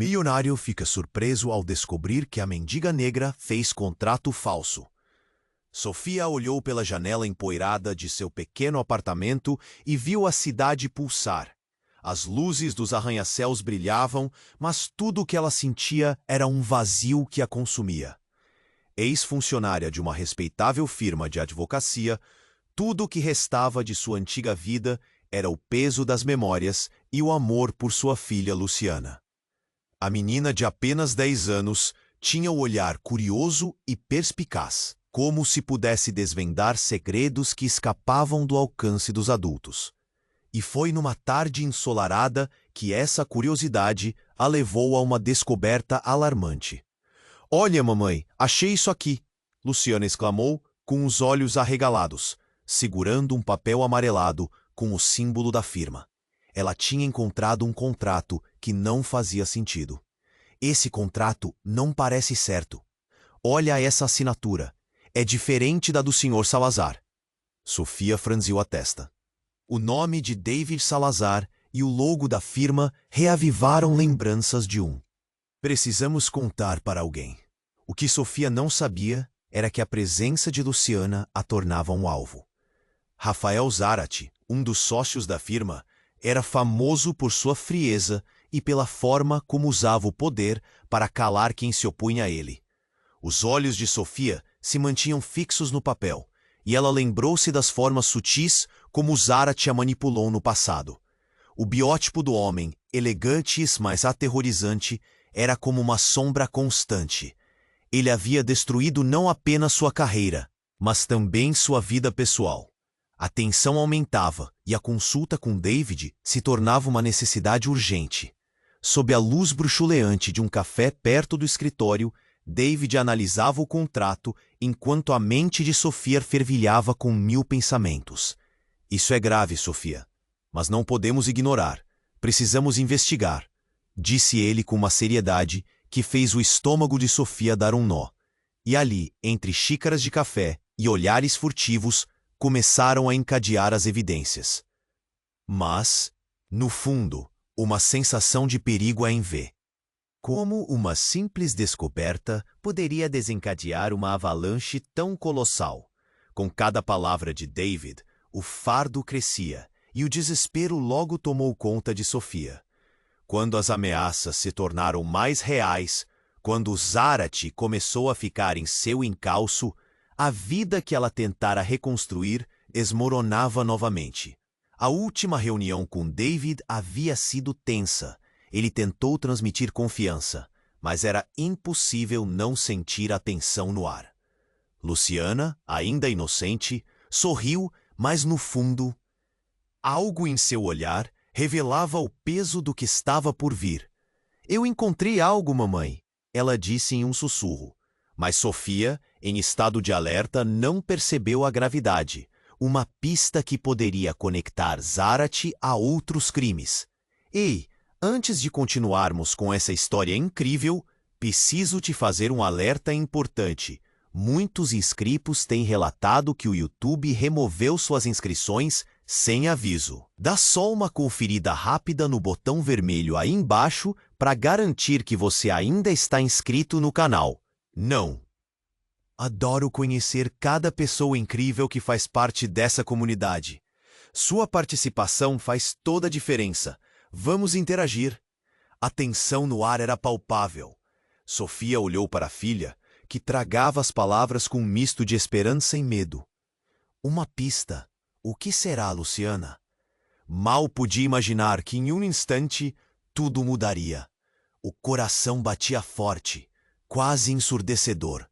Milionário fica surpreso ao descobrir que a mendiga negra fez contrato falso. Sofia olhou pela janela empoeirada de seu pequeno apartamento e viu a cidade pulsar. As luzes dos arranha-céus brilhavam, mas tudo o que ela sentia era um vazio que a consumia. Ex-funcionária de uma respeitável firma de advocacia, tudo o que restava de sua antiga vida era o peso das memórias e o amor por sua filha Luciana. A menina de apenas 10 anos tinha o olhar curioso e perspicaz, como se pudesse desvendar segredos que escapavam do alcance dos adultos. E foi numa tarde ensolarada que essa curiosidade a levou a uma descoberta alarmante. "Olha, mamãe, achei isso aqui!" Luciana exclamou, com os olhos arregalados, segurando um papel amarelado com o símbolo da firma. Ela tinha encontrado um contrato que não fazia sentido. "Esse contrato não parece certo. Olha essa assinatura. É diferente da do Sr. Salazar." Sofia franziu a testa. O nome de David Salazar e o logo da firma reavivaram lembranças de um. Precisamos contar para alguém. O que Sofia não sabia era que a presença de Luciana a tornava um alvo. Rafael Zarate, um dos sócios da firma, era famoso por sua frieza e pela forma como usava o poder para calar quem se opunha a ele. Os olhos de Sofia se mantinham fixos no papel, e ela lembrou-se das formas sutis como Zarate a manipulou no passado. O biótipo do homem, elegante, mas aterrorizante, era como uma sombra constante. Ele havia destruído não apenas sua carreira, mas também sua vida pessoal. A tensão aumentava e a consulta com David se tornava uma necessidade urgente. Sob a luz bruxuleante de um café perto do escritório, David analisava o contrato enquanto a mente de Sofia fervilhava com 1000 pensamentos. "Isso é grave, Sofia, mas não podemos ignorar. Precisamos investigar", disse ele com uma seriedade que fez o estômago de Sofia dar um nó. E ali, entre xícaras de café e olhares furtivos, começaram a encadear as evidências. Mas, no fundo, uma sensação de perigo a enver. Como uma simples descoberta poderia desencadear uma avalanche tão colossal? Com cada palavra de David, o fardo crescia e o desespero logo tomou conta de Sofia. Quando as ameaças se tornaram mais reais, quando Zarate começou a ficar em seu encalço, a vida que ela tentara reconstruir esmoronava novamente. A última reunião com David havia sido tensa. Ele tentou transmitir confiança, mas era impossível não sentir a tensão no ar. Luciana, ainda inocente, sorriu, mas no fundo, algo em seu olhar revelava o peso do que estava por vir. "Eu encontrei algo, mamãe", ela disse em um sussurro. Mas Sofia, em estado de alerta, não percebeu a gravidade. Uma pista que poderia conectar Zarate a outros crimes. "Ei, antes de continuarmos com essa história incrível, preciso te fazer um alerta importante. Muitos inscritos têm relatado que o YouTube removeu suas inscrições sem aviso. Dá só uma conferida rápida no botão vermelho aí embaixo para garantir que você ainda está inscrito no canal. Não. Adoro conhecer cada pessoa incrível que faz parte dessa comunidade. Sua participação faz toda a diferença. Vamos interagir." A tensão no ar era palpável. Sofia olhou para a filha, que tragava as palavras com um misto de esperança e medo. Uma pista. O que será, Luciana? Mal podia imaginar que em um instante tudo mudaria. O coração batia forte, quase ensurdecedor.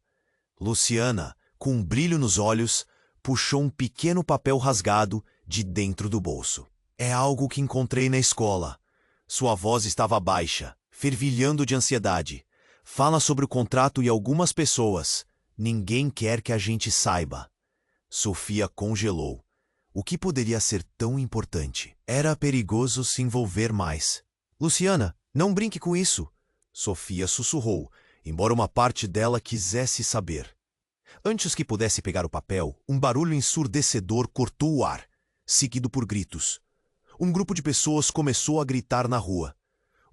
Luciana, com um brilho nos olhos, puxou um pequeno papel rasgado de dentro do bolso. "É algo que encontrei na escola." Sua voz estava baixa, fervilhando de ansiedade. "Fala sobre o contrato e algumas pessoas. Ninguém quer que a gente saiba." Sofia congelou. O que poderia ser tão importante? Era perigoso se envolver mais. "Luciana, não brinque com isso." Sofia sussurrou, embora uma parte dela quisesse saber. Antes que pudesse pegar o papel, um barulho ensurdecedor cortou o ar, seguido por gritos. Um grupo de pessoas começou a gritar na rua.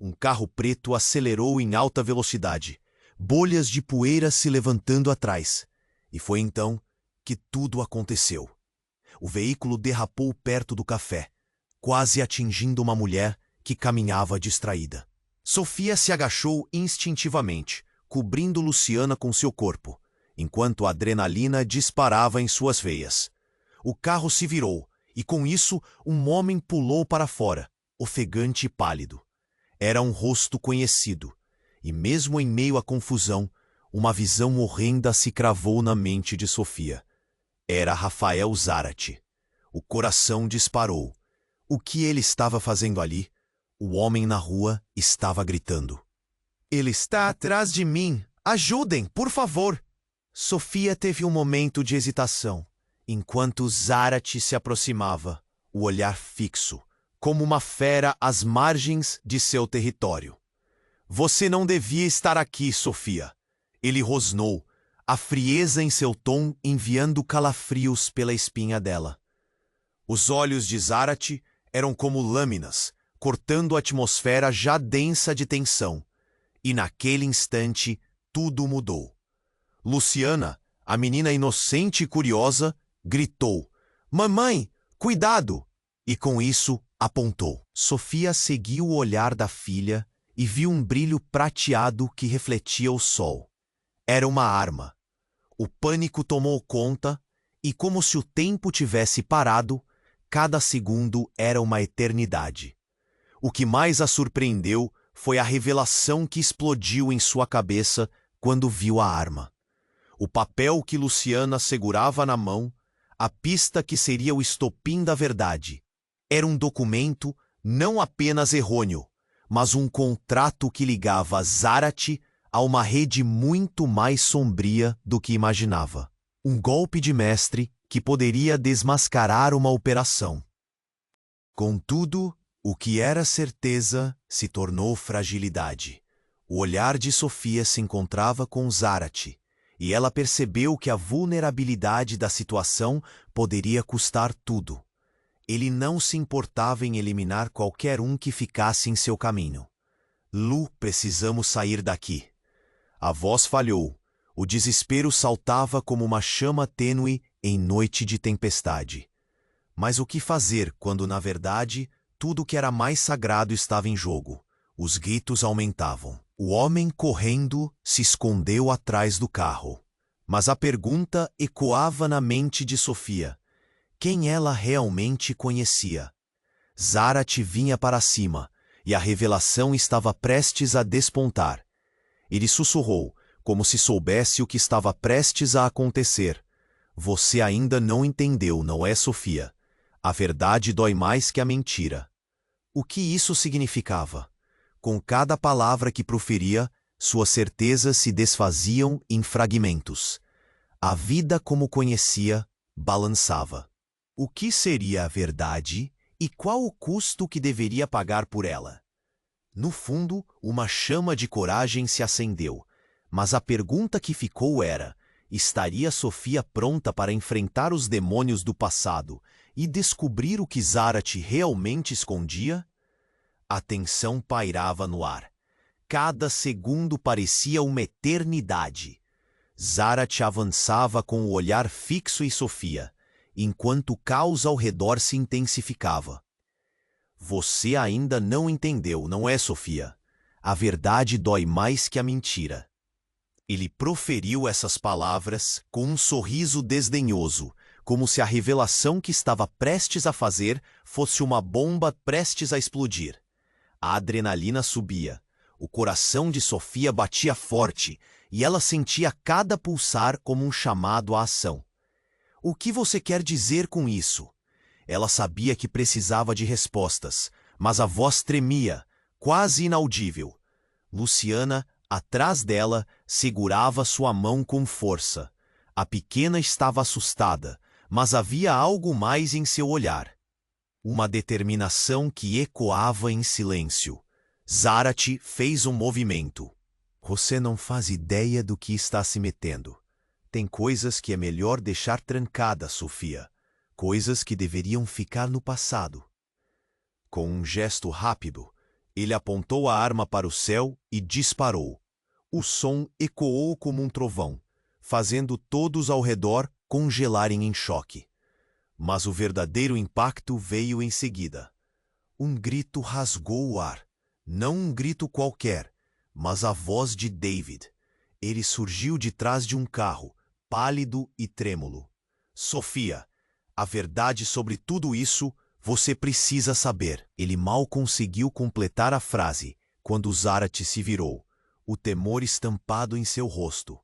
Um carro preto acelerou em alta velocidade, bolhas de poeira se levantando atrás. E foi então que tudo aconteceu. O veículo derrapou perto do café, quase atingindo uma mulher que caminhava distraída. Sofia se agachou instintivamente, cobrindo Luciana com seu corpo, enquanto a adrenalina disparava em suas veias. O carro se virou, e com isso um homem pulou para fora, ofegante e pálido. Era um rosto conhecido, e mesmo em meio à confusão, uma visão horrenda se cravou na mente de Sofia. Era Rafael Zarate. O coração disparou. O que ele estava fazendo ali? O homem na rua estava gritando. Ele está atrás de mim! Ajudem, por favor! Sofia teve um momento de hesitação, enquanto Zarate se aproximava, o olhar fixo, como uma fera às margens de seu território. Você não devia estar aqui, Sofia. Ele rosnou, a frieza em seu tom enviando calafrios pela espinha dela. Os olhos de Zarate eram como lâminas, cortando a atmosfera já densa de tensão. E naquele instante, tudo mudou. Luciana, a menina inocente e curiosa, gritou: "Mamãe, cuidado!" E com isso, apontou. Sofia seguiu o olhar da filha e viu um brilho prateado que refletia o sol. Era uma arma. O pânico tomou conta e, como se o tempo tivesse parado, cada segundo era uma eternidade. O que mais a surpreendeu foi a revelação que explodiu em sua cabeça quando viu a arma. O papel que Luciana segurava na mão, a pista que seria o estopim da verdade. Era um documento não apenas errôneo, mas um contrato que ligava Zarate a uma rede muito mais sombria do que imaginava. Um golpe de mestre que poderia desmascarar uma operação. Contudo, o que era certeza se tornou fragilidade. O olhar de Sofia se encontrava com Zarate, e ela percebeu que a vulnerabilidade da situação poderia custar tudo. Ele não se importava em eliminar qualquer um que ficasse em seu caminho. Lu, precisamos sair daqui. A voz falhou. O desespero saltava como uma chama tênue em noite de tempestade. Mas o que fazer quando, na verdade, tudo que era mais sagrado estava em jogo? Os gritos aumentavam. O homem correndo se escondeu atrás do carro. Mas a pergunta ecoava na mente de Sofia. Quem ela realmente conhecia? Zarate vinha para cima, e a revelação estava prestes a despontar. Ele sussurrou, como se soubesse o que estava prestes a acontecer. Você ainda não entendeu, não é, Sofia? A verdade dói mais que a mentira. O que isso significava? Com cada palavra que proferia, suas certezas se desfaziam em fragmentos. A vida como conhecia balançava. O que seria a verdade e qual o custo que deveria pagar por ela? No fundo, uma chama de coragem se acendeu, mas a pergunta que ficou era: estaria Sofia pronta para enfrentar os demônios do passado e descobrir o que Zarate realmente escondia? A tensão pairava no ar. Cada segundo parecia uma eternidade. Zarate avançava com o olhar fixo em Sofia, enquanto o caos ao redor se intensificava. Você ainda não entendeu, não é, Sofia? A verdade dói mais que a mentira. Ele proferiu essas palavras com um sorriso desdenhoso, como se a revelação que estava prestes a fazer fosse uma bomba prestes a explodir. A adrenalina subia. O coração de Sofia batia forte, e ela sentia cada pulsar como um chamado à ação. O que você quer dizer com isso? Ela sabia que precisava de respostas, mas a voz tremia, quase inaudível. Luciana, atrás dela, segurava sua mão com força. A pequena estava assustada, mas havia algo mais em seu olhar. Uma determinação que ecoava em silêncio. Zarate fez um movimento. Você não faz ideia do que está se metendo. Tem coisas que é melhor deixar trancadas, Sofia. Coisas que deveriam ficar no passado. Com um gesto rápido, Ele apontou a arma para o céu e disparou. O som ecoou como um trovão, fazendo todos ao redor congelarem em choque. Mas o verdadeiro impacto veio em seguida. Um grito rasgou o ar. Não um grito qualquer, mas a voz de David. Ele surgiu de trás de um carro, pálido e trêmulo. Sofia, a verdade sobre tudo isso você precisa saber. Ele mal conseguiu completar a frase quando Zarate se virou, o temor estampado em seu rosto.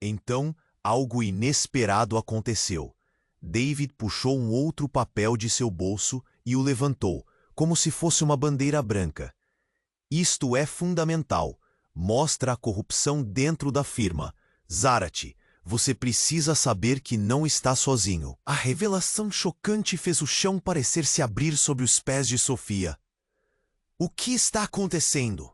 Então, algo inesperado aconteceu. David puxou um outro papel de seu bolso e o levantou, como se fosse uma bandeira branca. Isto é fundamental. Mostra a corrupção dentro da firma. Zarate, você precisa saber que não está sozinho. A revelação chocante fez o chão parecer se abrir sob os pés de Sofia. O que está acontecendo?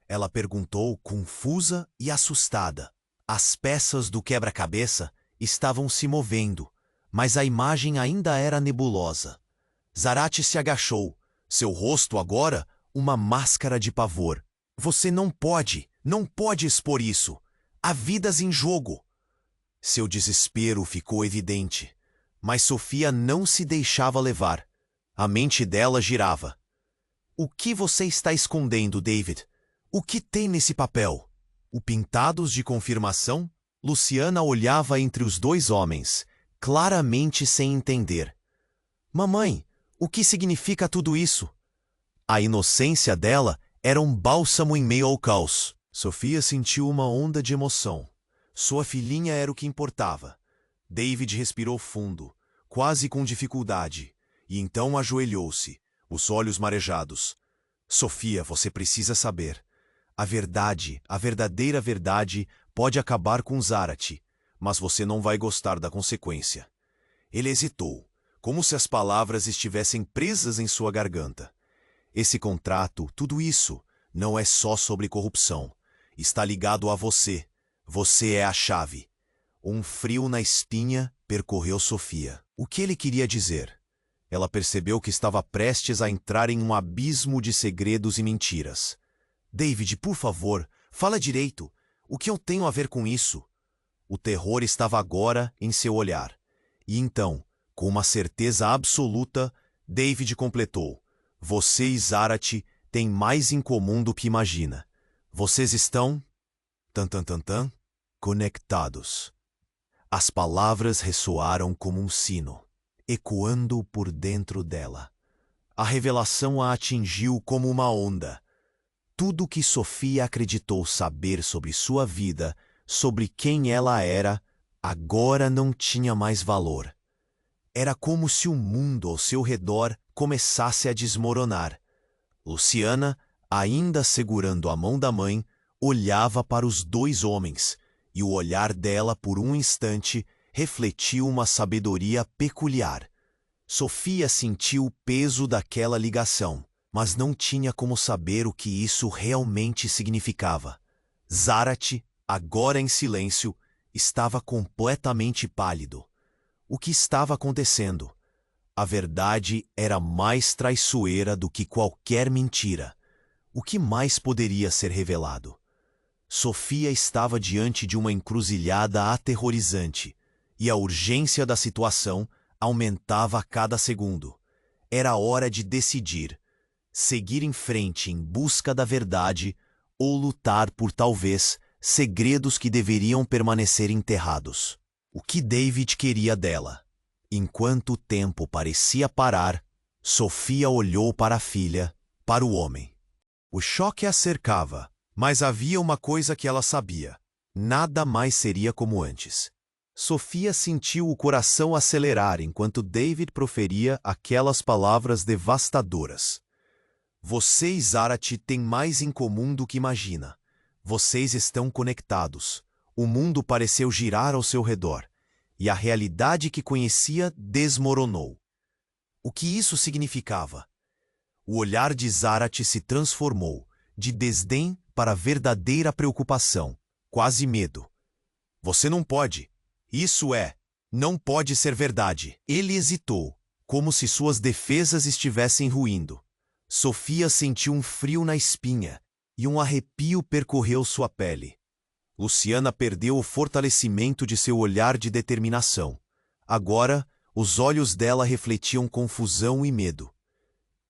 Ela perguntou, confusa e assustada. As peças do quebra-cabeça estavam se movendo, mas a imagem ainda era nebulosa. Zarate se agachou, seu rosto agora uma máscara de pavor. Você não pode expor isso. Há vidas em jogo. Seu desespero ficou evidente, mas Sofia não se deixava levar. A mente dela girava. O que você está escondendo, David? O que tem nesse papel? O pintados de confirmação? Luciana olhava entre os dois homens, claramente sem entender. Mamãe, o que significa tudo isso? A inocência dela era um bálsamo em meio ao caos. Sofia sentiu uma onda de emoção. Sua filhinha era o que importava. David respirou fundo, quase com dificuldade, e então ajoelhou-se, os olhos marejados. Sofia, você precisa saber. A verdade, a verdadeira verdade, pode acabar com Zarate, mas você não vai gostar da consequência. Ele hesitou, como se as palavras estivessem presas em sua garganta. Esse contrato, tudo isso, não é só sobre corrupção. Está ligado a você. Você é a chave. Um frio na espinha percorreu Sofia. O que ele queria dizer? Ela percebeu que estava prestes a entrar em um abismo de segredos e mentiras. David, por favor, fala direito. O que eu tenho a ver com isso? O terror estava agora em seu olhar. E então, com uma certeza absoluta, David completou. Você e Zarate têm mais em comum do que imagina. Vocês estão... conectados. As palavras ressoaram como um sino, ecoando por dentro dela. A revelação a atingiu como uma onda. Tudo que Sofia acreditou saber sobre sua vida, sobre quem ela era, agora não tinha mais valor. Era como se o mundo ao seu redor começasse a desmoronar. Luciana, ainda segurando a mão da mãe, olhava para os dois homens, e o olhar dela, por um instante, refletiu uma sabedoria peculiar. Sofia sentiu o peso daquela ligação, mas não tinha como saber o que isso realmente significava. Zarate, agora em silêncio, estava completamente pálido. O que estava acontecendo? A verdade era mais traiçoeira do que qualquer mentira. O que mais poderia ser revelado? Sofia estava diante de uma encruzilhada aterrorizante, e a urgência da situação aumentava a cada segundo. Era hora de decidir, seguir em frente em busca da verdade ou lutar por, talvez, segredos que deveriam permanecer enterrados. O que David queria dela? Enquanto o tempo parecia parar, Sofia olhou para a filha, para o homem. O choque a cercava, mas havia uma coisa que ela sabia. Nada mais seria como antes. Sofia sentiu o coração acelerar enquanto David proferia aquelas palavras devastadoras. Você e Zarate têm mais em comum do que imagina. Vocês estão conectados. O mundo pareceu girar ao seu redor, e a realidade que conhecia desmoronou. O que isso significava? O olhar de Zarate se transformou, de desdém para verdadeira preocupação, quase medo. Você não pode. Não pode ser verdade. Ele hesitou, como se suas defesas estivessem ruindo. Sofia sentiu um frio na espinha e um arrepio percorreu sua pele. Luciana perdeu o fortalecimento de seu olhar de determinação. Agora, os olhos dela refletiam confusão e medo.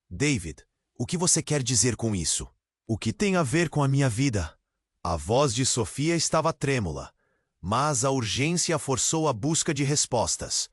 David, o que você quer dizer com isso? O que tem a ver com a minha vida? A voz de Sofia estava trêmula, mas a urgência forçou a busca de respostas.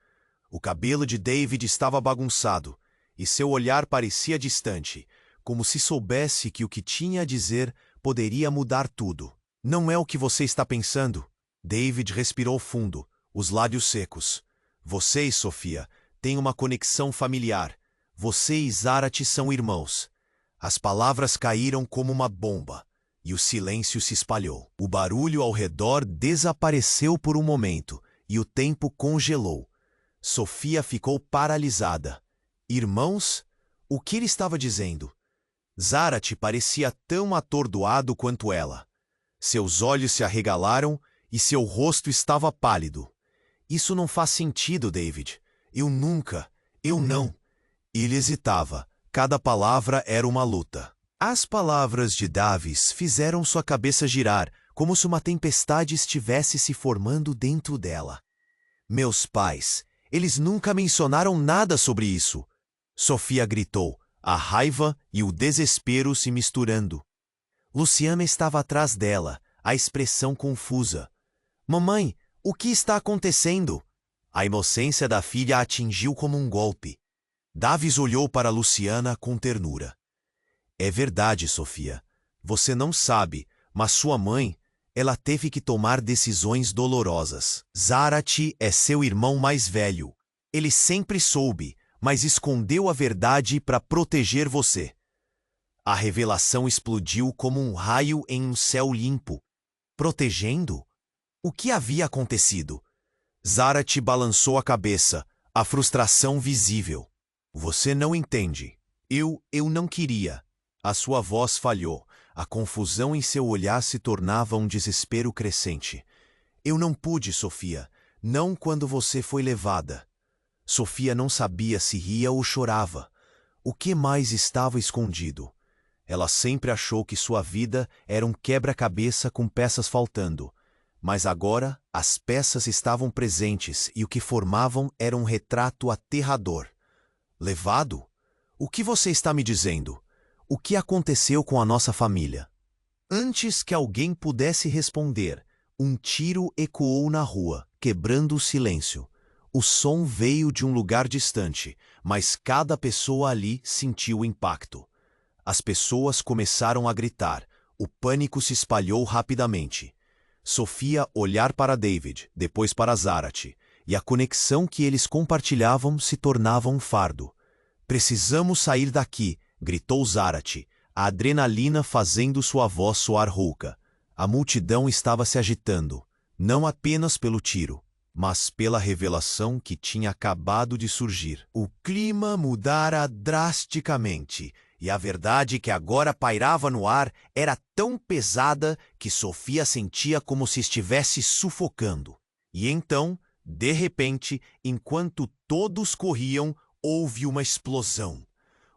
O cabelo de David estava bagunçado e seu olhar parecia distante, como se soubesse que o que tinha a dizer poderia mudar tudo. Não é o que você está pensando. David respirou fundo, os lábios secos. Vocês, Sofia, têm uma conexão familiar. Você e Zarate são irmãos. As palavras caíram como uma bomba, e o silêncio se espalhou. O barulho ao redor desapareceu por um momento, e o tempo congelou. Sofia ficou paralisada. Irmãos? O que ele estava dizendo? Zarate parecia tão atordoado quanto ela. Seus olhos se arregalaram e seu rosto estava pálido. Isso não faz sentido, David. Eu não. Ele hesitava. Cada palavra era uma luta. As palavras de Davis fizeram sua cabeça girar, como se uma tempestade estivesse se formando dentro dela. Meus pais, eles nunca mencionaram nada sobre isso. Sofia gritou, a raiva e o desespero se misturando. Luciana estava atrás dela, a expressão confusa. Mamãe, o que está acontecendo? A inocência da filha a atingiu como um golpe. Davis olhou para Luciana com ternura. É verdade, Sofia. Você não sabe, mas sua mãe, ela teve que tomar decisões dolorosas. Zarate é seu irmão mais velho. Ele sempre soube, mas escondeu a verdade para proteger você. A revelação explodiu como um raio em um céu limpo. Protegendo? O que havia acontecido? Zarate balançou a cabeça, a frustração visível. Você não entende. Eu não queria. A sua voz falhou. A confusão em seu olhar se tornava um desespero crescente. Eu não pude, Sofia. Não quando você foi levada. Sofia não sabia se ria ou chorava. O que mais estava escondido? Ela sempre achou que sua vida era um quebra-cabeça com peças faltando. Mas agora, as peças estavam presentes e o que formavam era um retrato aterrador. Levado? O que você está me dizendo? O que aconteceu com a nossa família? Antes que alguém pudesse responder, um tiro ecoou na rua, quebrando o silêncio. O som veio de um lugar distante, mas cada pessoa ali sentiu o impacto. As pessoas começaram a gritar. O pânico se espalhou rapidamente. Sofia olhar para David, depois para Zarate, e a conexão que eles compartilhavam se tornava um fardo. Precisamos sair daqui, gritou Zarate, a adrenalina fazendo sua voz soar rouca. A multidão estava se agitando, não apenas pelo tiro, mas pela revelação que tinha acabado de surgir. O clima mudara drasticamente, e a verdade que agora pairava no ar era tão pesada que Sofia sentia como se estivesse sufocando. E então, de repente, enquanto todos corriam, houve uma explosão.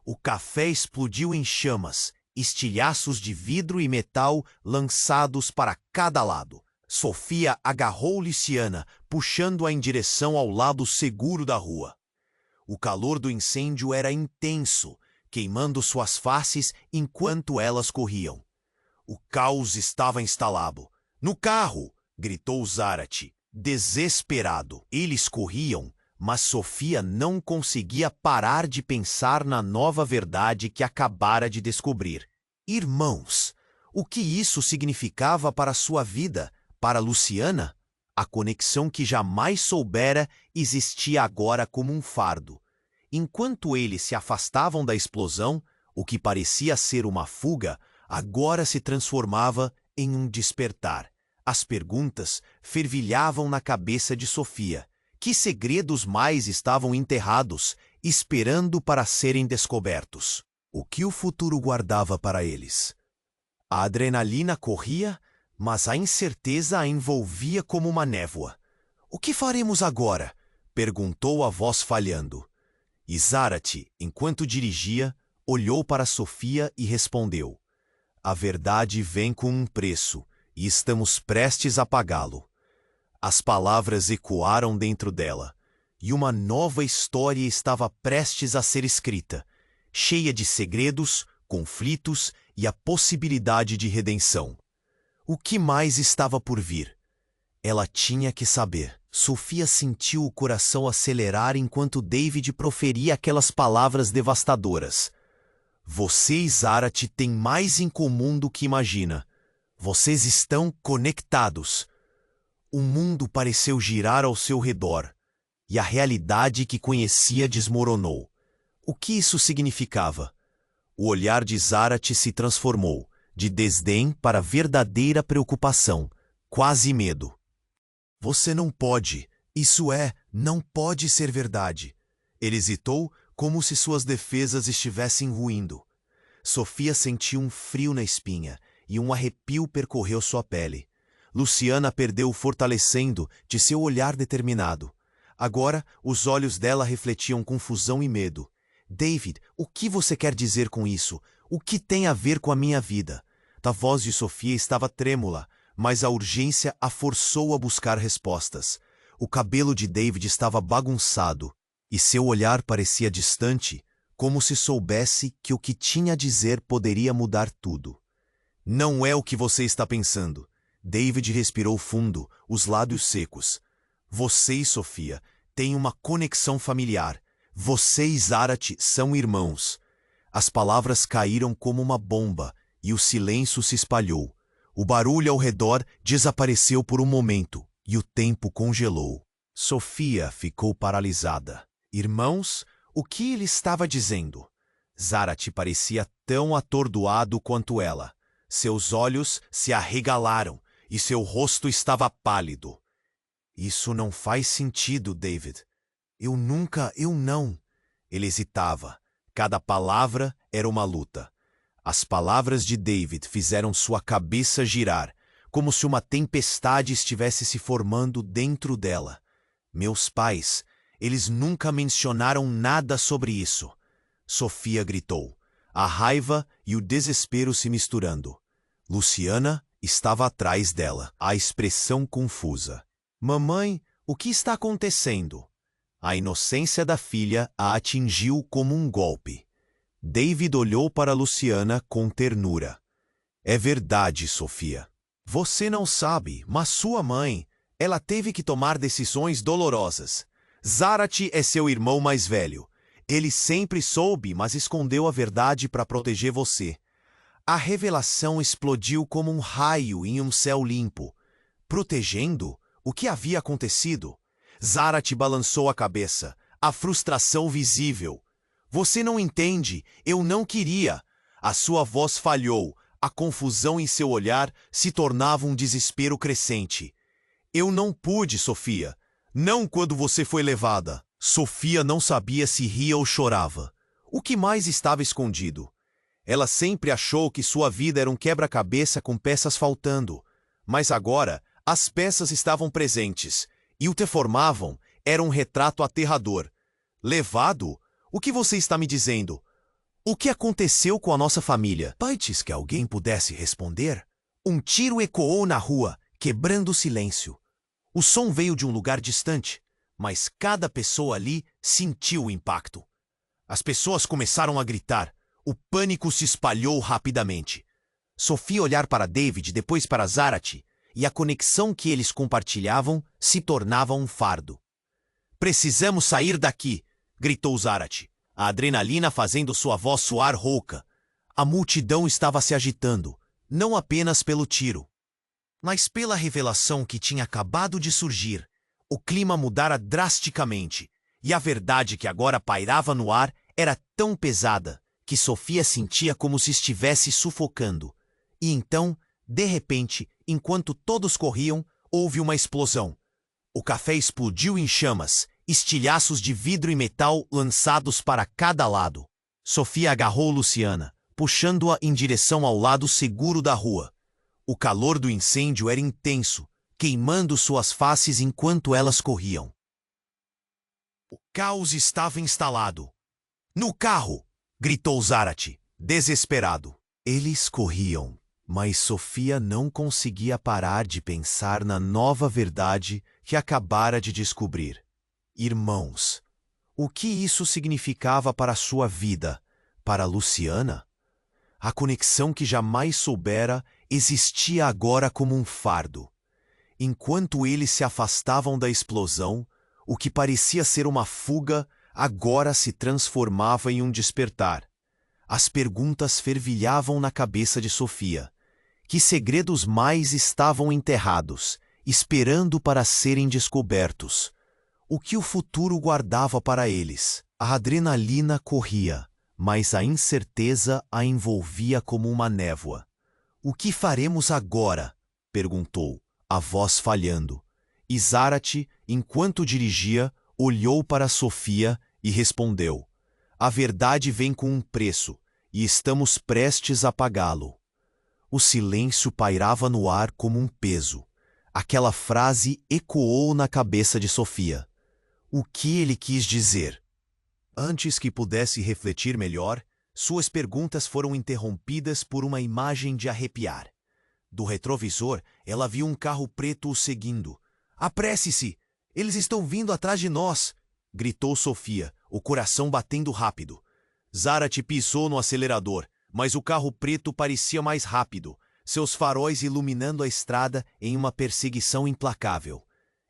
O café explodiu em chamas, estilhaços de vidro e metal lançados para cada lado. Sofia agarrou Luciana, puxando-a em direção ao lado seguro da rua. O calor do incêndio era intenso, queimando suas faces enquanto elas corriam. O caos estava instalado. No carro! Gritou Zarate, desesperado. Eles corriam, mas Sofia não conseguia parar de pensar na nova verdade que acabara de descobrir. Irmãos! O que isso significava para sua vida, para Luciana? A conexão que jamais soubera existia agora como um fardo. Enquanto eles se afastavam da explosão, o que parecia ser uma fuga, agora se transformava em um despertar. As perguntas fervilhavam na cabeça de Sofia. Que segredos mais estavam enterrados, esperando para serem descobertos? O que o futuro guardava para eles? A adrenalina corria, mas a incerteza a envolvia como uma névoa. O que faremos agora? Perguntou a voz falhando. E Zarate, enquanto dirigia, olhou para Sofia e respondeu: a verdade vem com um preço, e estamos prestes a pagá-lo. As palavras ecoaram dentro dela, e uma nova história estava prestes a ser escrita, cheia de segredos, conflitos e a possibilidade de redenção. O que mais estava por vir? Ela tinha que saber. Sofia sentiu o coração acelerar enquanto David proferia aquelas palavras devastadoras. Você e Zarate têm mais em comum do que imagina. Vocês estão conectados. O mundo pareceu girar ao seu redor, e a realidade que conhecia desmoronou. O que isso significava? O olhar de Zarate se transformou, de desdém para verdadeira preocupação, quase medo. Você não pode, não pode ser verdade. Ele hesitou, como se suas defesas estivessem ruindo. Sofia sentiu um frio na espinha, e um arrepio percorreu sua pele. Luciana perdeu o fortalecendo de seu olhar determinado. Agora, os olhos dela refletiam confusão e medo. David, o que você quer dizer com isso? O que tem a ver com a minha vida? A voz de Sofia estava trêmula, mas a urgência a forçou a buscar respostas. O cabelo de David estava bagunçado, e seu olhar parecia distante, como se soubesse que o que tinha a dizer poderia mudar tudo. Não é o que você está pensando. David respirou fundo, os lábios secos. Você e Sofia têm uma conexão familiar. Você e Zarate são irmãos. As palavras caíram como uma bomba, e o silêncio se espalhou. O barulho ao redor desapareceu por um momento, e o tempo congelou. Sofia ficou paralisada. Irmãos, o que ele estava dizendo? Zarate parecia tão atordoado quanto ela. Seus olhos se arregalaram, e seu rosto estava pálido. Isso não faz sentido, David. Eu não. Ele hesitava. Cada palavra era uma luta. As palavras de David fizeram sua cabeça girar, como se uma tempestade estivesse se formando dentro dela. Meus pais, eles nunca mencionaram nada sobre isso. Sofia gritou, a raiva e o desespero se misturando. Luciana estava atrás dela, a expressão confusa. Mamãe, o que está acontecendo? A inocência da filha a atingiu como um golpe. David olhou para Luciana com ternura. É verdade, Sofia. Você não sabe, mas sua mãe, ela teve que tomar decisões dolorosas. Zarate é seu irmão mais velho. Ele sempre soube, mas escondeu a verdade para proteger você. A revelação explodiu como um raio em um céu limpo. Protegendo? O que havia acontecido? Zarate balançou a cabeça, a frustração visível. Você não entende, eu não queria. A sua voz falhou, a confusão em seu olhar se tornava um desespero crescente. Eu não pude, Sofia. Não quando você foi levada. Sofia não sabia se ria ou chorava. O que mais estava escondido? Ela sempre achou que sua vida era um quebra-cabeça com peças faltando. Mas agora, as peças estavam presentes, e o que formavam era um retrato aterrador. Levado? O que você está me dizendo? O que aconteceu com a nossa família? Antes que alguém pudesse responder, um tiro ecoou na rua, quebrando o silêncio. O som veio de um lugar distante, mas cada pessoa ali sentiu o impacto. As pessoas começaram a gritar. O pânico se espalhou rapidamente. Sofia olhar para David, depois para Zarate, e a conexão que eles compartilhavam se tornava um fardo. Precisamos sair daqui, gritou Zarate, a adrenalina fazendo sua voz soar rouca. A multidão estava se agitando, não apenas pelo tiro, mas pela revelação que tinha acabado de surgir. O clima mudara drasticamente, e a verdade que agora pairava no ar era tão pesada que Sofia sentia como se estivesse sufocando. E então, de repente, enquanto todos corriam, houve uma explosão. O café explodiu em chamas, estilhaços de vidro e metal lançados para cada lado. Sofia agarrou Luciana, puxando-a em direção ao lado seguro da rua. O calor do incêndio era intenso, queimando suas faces enquanto elas corriam. O caos estava instalado. No carro! gritou Zarate, desesperado. Eles corriam, mas Sofia não conseguia parar de pensar na nova verdade que acabara de descobrir. Irmãos. O que isso significava para sua vida, para Luciana? A conexão que jamais soubera existia agora como um fardo. Enquanto eles se afastavam da explosão, o que parecia ser uma fuga agora se transformava em um despertar. As perguntas fervilhavam na cabeça de Sofia. Que segredos mais estavam enterrados, esperando para serem descobertos? O que o futuro guardava para eles? A adrenalina corria, mas a incerteza a envolvia como uma névoa. O que faremos agora? Perguntou, a voz falhando. E Zarate, enquanto dirigia, olhou para Sofia e respondeu: a verdade vem com um preço, e estamos prestes a pagá-lo. O silêncio pairava no ar como um peso. Aquela frase ecoou na cabeça de Sofia. O que ele quis dizer? Antes que pudesse refletir melhor, suas perguntas foram interrompidas por uma imagem de arrepiar. Do retrovisor, ela viu um carro preto o seguindo. Apresse-se! Eles estão vindo atrás de nós! Gritou Sofia, o coração batendo rápido. Zarate pisou no acelerador, mas o carro preto parecia mais rápido, seus faróis iluminando a estrada em uma perseguição implacável.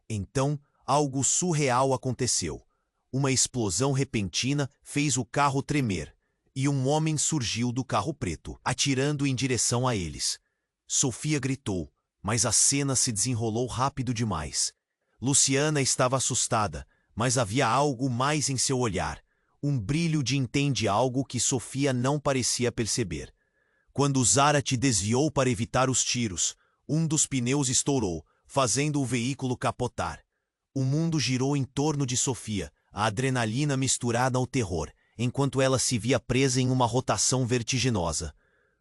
Então, algo surreal aconteceu. Uma explosão repentina fez o carro tremer, e um homem surgiu do carro preto, atirando em direção a eles. Sofia gritou, mas a cena se desenrolou rápido demais. Luciana estava assustada, mas havia algo mais em seu olhar, um brilho de entende algo que Sofia não parecia perceber. Quando Zarate desviou para evitar os tiros, um dos pneus estourou, fazendo o veículo capotar. O mundo girou em torno de Sofia, a adrenalina misturada ao terror, enquanto ela se via presa em uma rotação vertiginosa.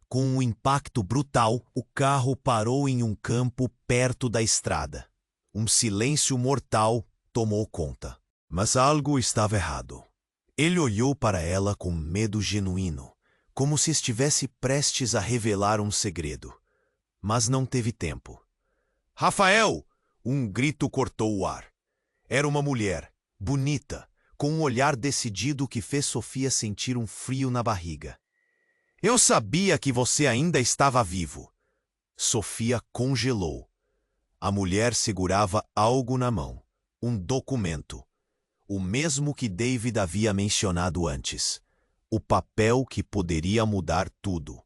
Com um impacto brutal, o carro parou em um campo perto da estrada. Um silêncio mortal tomou conta. Mas algo estava errado. Ele olhou para ela com medo genuíno, como se estivesse prestes a revelar um segredo. Mas não teve tempo. Rafael! Um grito cortou o ar. Era uma mulher, bonita, com um olhar decidido que fez Sofia sentir um frio na barriga. Eu sabia que você ainda estava vivo. Sofia congelou. A mulher segurava algo na mão, um documento. O mesmo que David havia mencionado antes. O papel que poderia mudar tudo.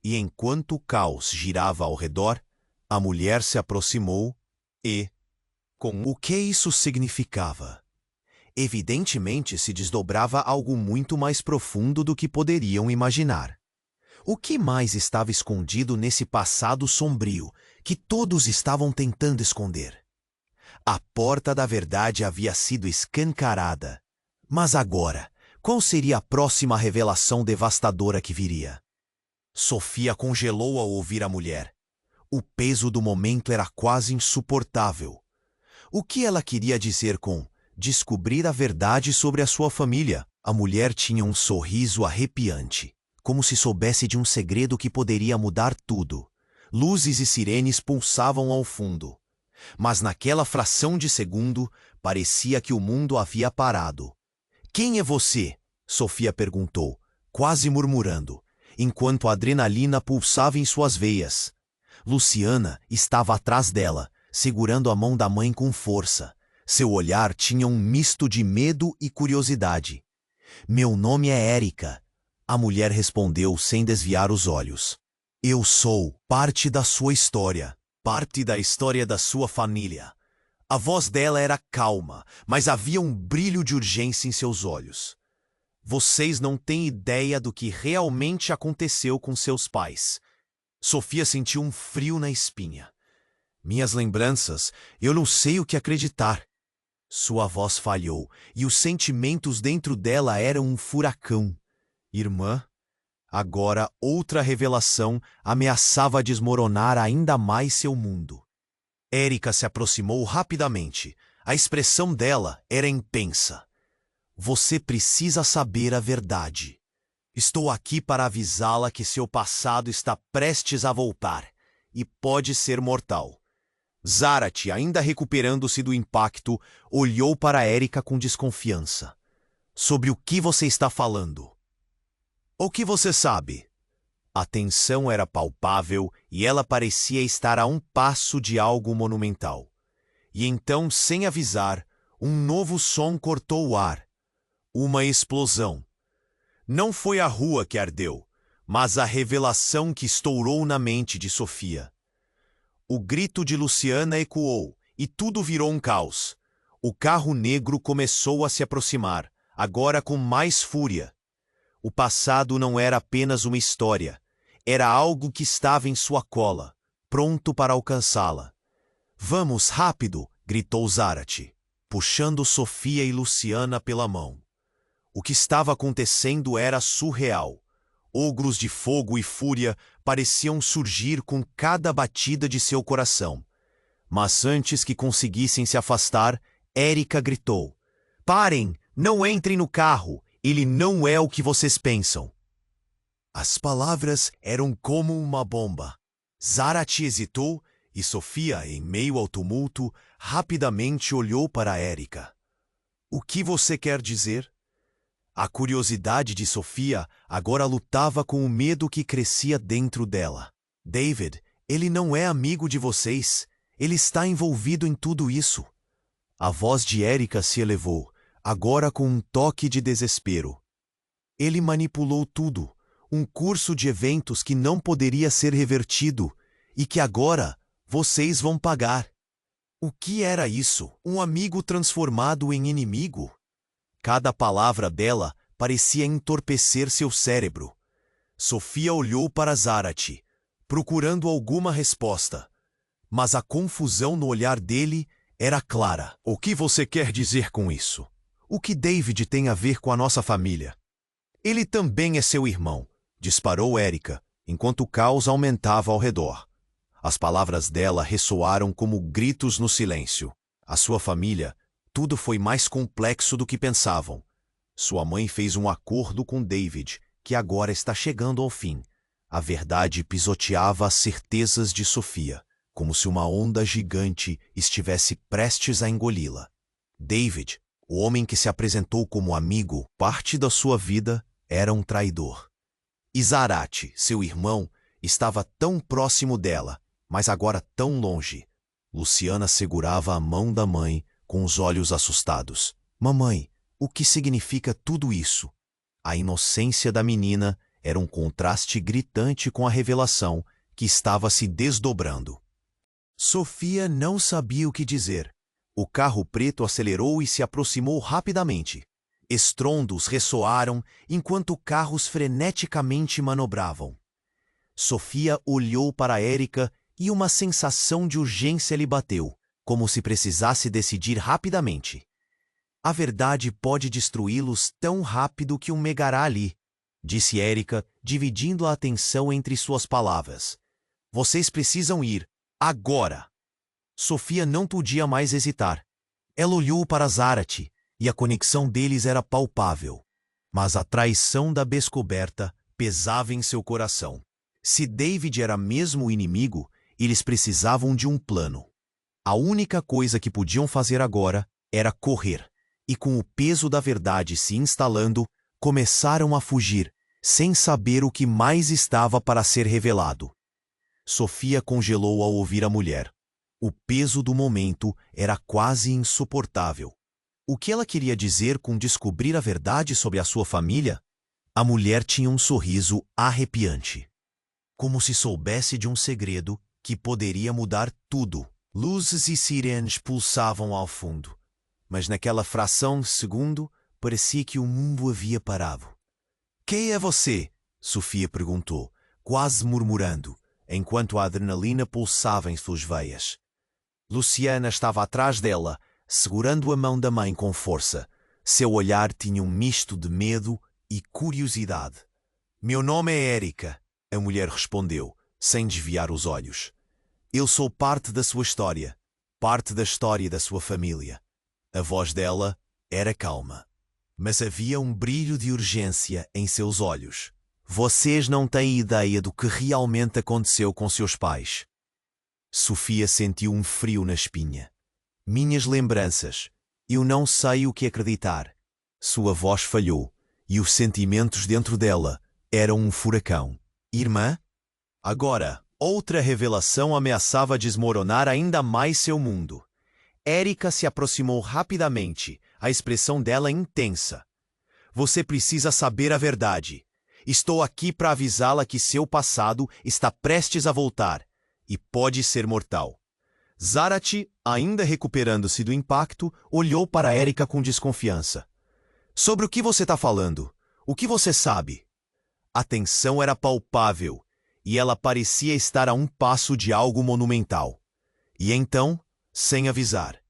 E enquanto o caos girava ao redor, a mulher se aproximou e... Com o que isso significava? Evidentemente se desdobrava algo muito mais profundo do que poderiam imaginar. O que mais estava escondido nesse passado sombrio que todos estavam tentando esconder? A porta da verdade havia sido escancarada. Mas agora, qual seria a próxima revelação devastadora que viria? Sofia congelou ao ouvir a mulher. O peso do momento era quase insuportável. O que ela queria dizer com descobrir a verdade sobre a sua família? A mulher tinha um sorriso arrepiante, como se soubesse de um segredo que poderia mudar tudo. Luzes e sirenes pulsavam ao fundo. Mas naquela fração de segundo, parecia que o mundo havia parado. Quem é você? Sofia perguntou, quase murmurando, enquanto a adrenalina pulsava em suas veias. Luciana estava atrás dela, segurando a mão da mãe com força. Seu olhar tinha um misto de medo e curiosidade. Meu nome é Érica. A mulher respondeu sem desviar os olhos. Eu sou parte da sua história, parte da história da sua família. A voz dela era calma, mas havia um brilho de urgência em seus olhos. Vocês não têm ideia do que realmente aconteceu com seus pais. Sofia sentiu um frio na espinha. Minhas lembranças, eu não sei o que acreditar. Sua voz falhou, e os sentimentos dentro dela eram um furacão. Irmã? Agora outra revelação ameaçava desmoronar ainda mais seu mundo. Érica se aproximou rapidamente. A expressão dela era intensa. Você precisa saber a verdade. Estou aqui para avisá-la que seu passado está prestes a voltar e pode ser mortal. Zarate, ainda recuperando-se do impacto, olhou para Erika com desconfiança. Sobre o que você está falando? O que você sabe? A tensão era palpável e ela parecia estar a um passo de algo monumental. E então, sem avisar, um novo som cortou o ar. Uma explosão. Não foi a rua que ardeu, mas a revelação que estourou na mente de Sofia. O grito de Luciana ecoou e tudo virou um caos. O carro negro começou a se aproximar, agora com mais fúria. O passado não era apenas uma história, era algo que estava em sua cola, pronto para alcançá-la. Vamos, rápido! Gritou Zarate, puxando Sofia e Luciana pela mão. O que estava acontecendo era surreal. Ogros de fogo e fúria pareciam surgir com cada batida de seu coração. Mas antes que conseguissem se afastar, Erika gritou: Parem! Não entrem no carro! Ele não é o que vocês pensam. As palavras eram como uma bomba. Zarate hesitou e Sofia, em meio ao tumulto, rapidamente olhou para Erika. O que você quer dizer? A curiosidade de Sofia agora lutava com o medo que crescia dentro dela. David, ele não é amigo de vocês. Ele está envolvido em tudo isso. A voz de Erika se elevou, agora com um toque de desespero. Ele manipulou tudo, um curso de eventos que não poderia ser revertido e que agora vocês vão pagar. O que era isso? Um amigo transformado em inimigo? Cada palavra dela parecia entorpecer seu cérebro. Sofia olhou para Zarate, procurando alguma resposta. Mas a confusão no olhar dele era clara. O que você quer dizer com isso? O que David tem a ver com a nossa família? Ele também é seu irmão, disparou Erika, enquanto o caos aumentava ao redor. As palavras dela ressoaram como gritos no silêncio. A sua família, tudo foi mais complexo do que pensavam. Sua mãe fez um acordo com David, que agora está chegando ao fim. A verdade pisoteava as certezas de Sofia, como se uma onda gigante estivesse prestes a engoli-la. David, o homem que se apresentou como amigo, parte da sua vida, era um traidor. E Zarate, seu irmão, estava tão próximo dela, mas agora tão longe. Luciana segurava a mão da mãe com os olhos assustados. Mamãe, o que significa tudo isso? A inocência da menina era um contraste gritante com a revelação que estava se desdobrando. Sofia não sabia o que dizer. O carro preto acelerou e se aproximou rapidamente. Estrondos ressoaram enquanto carros freneticamente manobravam. Sofia olhou para Erika e uma sensação de urgência lhe bateu, como se precisasse decidir rapidamente. A verdade pode destruí-los tão rápido que o negará ali, disse Erika, dividindo a atenção entre suas palavras. Vocês precisam ir, agora! Sofia não podia mais hesitar. Ela olhou para Zarate, e a conexão deles era palpável. Mas a traição da descoberta pesava em seu coração. Se David era mesmo o inimigo, eles precisavam de um plano. A única coisa que podiam fazer agora era correr, e com o peso da verdade se instalando, começaram a fugir, sem saber o que mais estava para ser revelado. Sofia congelou ao ouvir a mulher. O peso do momento era quase insuportável. O que ela queria dizer com descobrir a verdade sobre a sua família? A mulher tinha um sorriso arrepiante, como se soubesse de um segredo que poderia mudar tudo. Luzes e sirenes pulsavam ao fundo, mas naquela fração de segundo parecia que o mundo havia parado. Quem é você? Sofia perguntou, quase murmurando, enquanto a adrenalina pulsava em suas veias. Luciana estava atrás dela, segurando a mão da mãe com força. Seu olhar tinha um misto de medo e curiosidade. Meu nome é Erika, a mulher respondeu, sem desviar os olhos. Eu sou parte da sua história, parte da história da sua família. A voz dela era calma. Mas havia um brilho de urgência em seus olhos. Vocês não têm ideia do que realmente aconteceu com seus pais. Sofia sentiu um frio na espinha. Minhas lembranças. Eu não sei o que acreditar. Sua voz falhou, e os sentimentos dentro dela eram um furacão. Irmã? Agora, outra revelação ameaçava desmoronar ainda mais seu mundo. Erika se aproximou rapidamente, a expressão dela intensa. Você precisa saber a verdade. Estou aqui para avisá-la que seu passado está prestes a voltar, e pode ser mortal. Zarate, ainda recuperando-se do impacto, olhou para Erika com desconfiança. Sobre o que você está falando? O que você sabe? A tensão era palpável, e ela parecia estar a um passo de algo monumental. E então, sem avisar,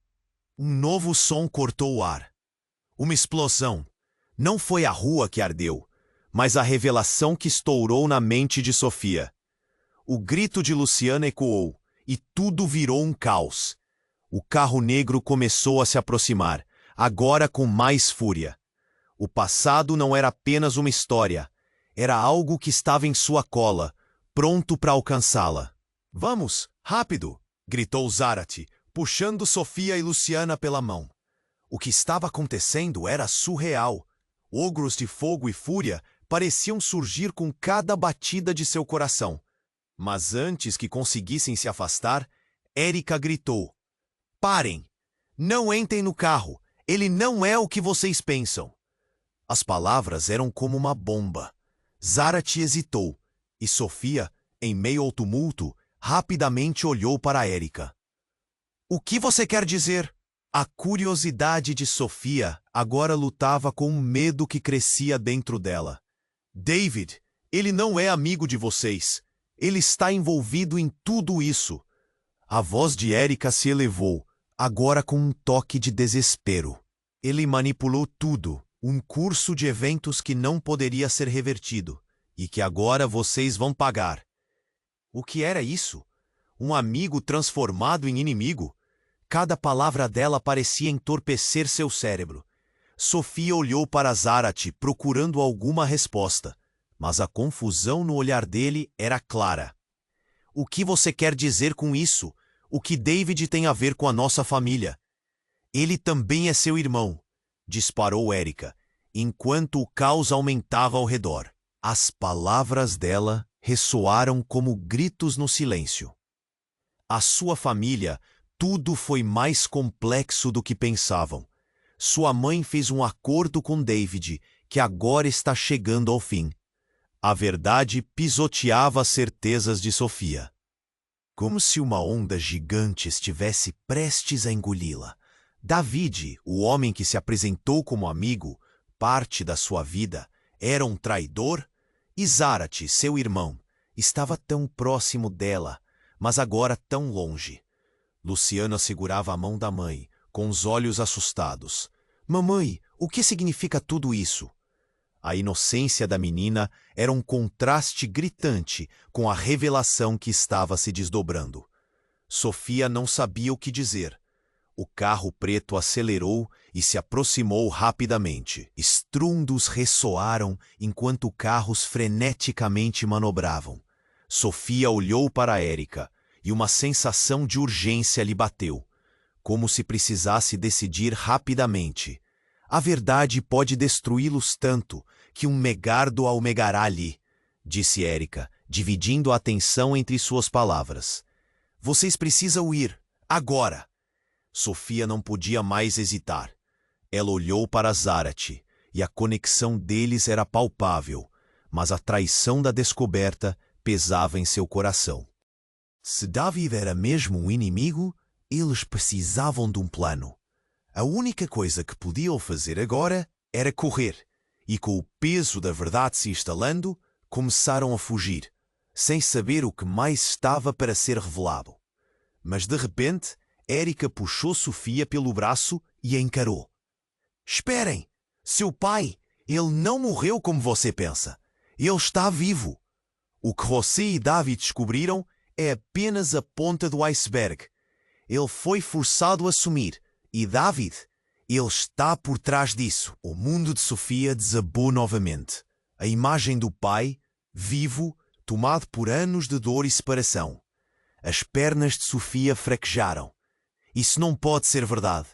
um novo som cortou o ar. Uma explosão. Não foi a rua que ardeu, mas a revelação que estourou na mente de Sofia. O grito de Luciana ecoou, e tudo virou um caos. O carro negro começou a se aproximar, agora com mais fúria. O passado não era apenas uma história, era algo que estava em sua cola, pronto para alcançá-la. Vamos, rápido! Gritou Zarate, puxando Sofia e Luciana pela mão. O que estava acontecendo era surreal. Ogros de fogo e fúria pareciam surgir com cada batida de seu coração. Mas antes que conseguissem se afastar, Erika gritou. Parem! Não entrem no carro! Ele não é o que vocês pensam! As palavras eram como uma bomba. Zarate hesitou, e Sofia, em meio ao tumulto, rapidamente olhou para Erika. O que você quer dizer? A curiosidade de Sofia agora lutava com um medo que crescia dentro dela. David, ele não é amigo de vocês. Ele está envolvido em tudo isso. A voz de Erika se elevou, agora com um toque de desespero. Ele manipulou tudo, um curso de eventos que não poderia ser revertido, e que agora vocês vão pagar. O que era isso? Um amigo transformado em inimigo? Cada palavra dela parecia entorpecer seu cérebro. Sofia olhou para Zarate procurando alguma resposta, mas a confusão no olhar dele era clara. O que você quer dizer com isso? O que David tem a ver com a nossa família? Ele também é seu irmão, disparou Erika, enquanto o caos aumentava ao redor. As palavras dela ressoaram como gritos no silêncio. A sua família, tudo foi mais complexo do que pensavam. Sua mãe fez um acordo com David, que agora está chegando ao fim. A verdade pisoteava as certezas de Sofia. Como se uma onda gigante estivesse prestes a engoli-la. David, o homem que se apresentou como amigo, parte da sua vida, era um traidor? E Zarate, seu irmão, estava tão próximo dela, mas agora tão longe. Luciana segurava a mão da mãe, com os olhos assustados. Mamãe, o que significa tudo isso? A inocência da menina era um contraste gritante com a revelação que estava se desdobrando. Sofia não sabia o que dizer. O carro preto acelerou e se aproximou rapidamente. Estrundos ressoaram enquanto carros freneticamente manobravam. Sofia olhou para Erika e uma sensação de urgência lhe bateu, como se precisasse decidir rapidamente. A verdade pode destruí-los tanto que um megardo a almegará-lhe, disse Erika, dividindo a atenção entre suas palavras. Vocês precisam ir, agora! Sofia não podia mais hesitar. Ela olhou para Zarate, e a conexão deles era palpável, mas a traição da descoberta pesava em seu coração. Se David era mesmo um inimigo, eles precisavam de um plano. A única coisa que podiam fazer agora era correr, e com o peso da verdade se instalando, começaram a fugir, sem saber o que mais estava para ser revelado. Mas de repente, Erika puxou Sofia pelo braço e a encarou. Esperem! Seu pai, ele não morreu como você pensa. Ele está vivo. O que você e David descobriram é apenas a ponta do iceberg. Ele foi forçado a sumir. E David, Ele está por trás disso. O mundo de Sofia desabou novamente. A imagem do pai, vivo, tomado por anos de dor e separação. As pernas de Sofia fraquejaram. Isso não pode ser verdade.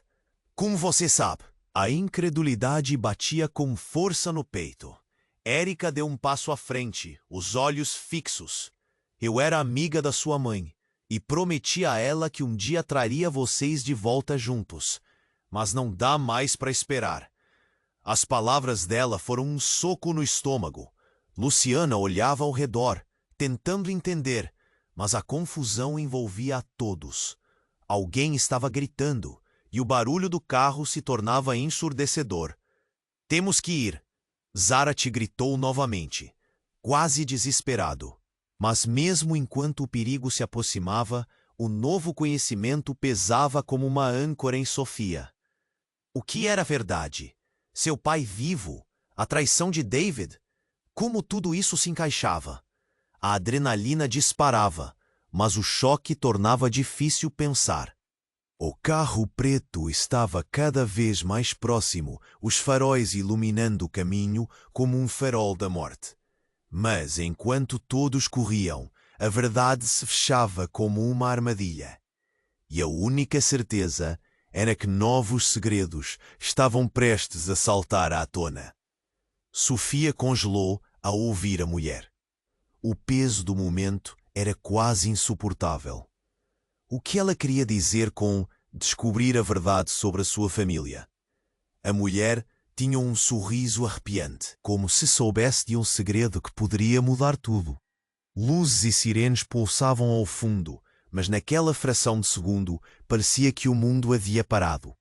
Como você sabe? A incredulidade batia com força no peito. Érica deu um passo à frente, os olhos fixos. Eu era amiga da sua mãe e prometi a ela que um dia traria vocês de volta juntos. Mas não dá mais para esperar. As palavras dela foram um soco no estômago. Luciana olhava ao redor, tentando entender, mas a confusão envolvia a todos. Alguém estava gritando, e o barulho do carro se tornava ensurdecedor. Temos que ir, Zarate gritou novamente, quase desesperado. Mas mesmo enquanto o perigo se aproximava, o novo conhecimento pesava como uma âncora em Sofia. O que era verdade? Seu pai vivo? A traição de David? Como tudo isso se encaixava? A adrenalina disparava, mas o choque tornava difícil pensar. O carro preto estava cada vez mais próximo, os faróis iluminando o caminho como um farol da morte. Mas, enquanto todos corriam, a verdade se fechava como uma armadilha. E a única certeza era que novos segredos estavam prestes a saltar à tona. Sofia congelou ao ouvir a mulher. O peso do momento era quase insuportável. O que ela queria dizer com descobrir a verdade sobre a sua família? A mulher tinha um sorriso arrepiante, como se soubesse de um segredo que poderia mudar tudo. Luzes e sirenes pulsavam ao fundo, mas naquela fração de segundo parecia que o mundo havia parado.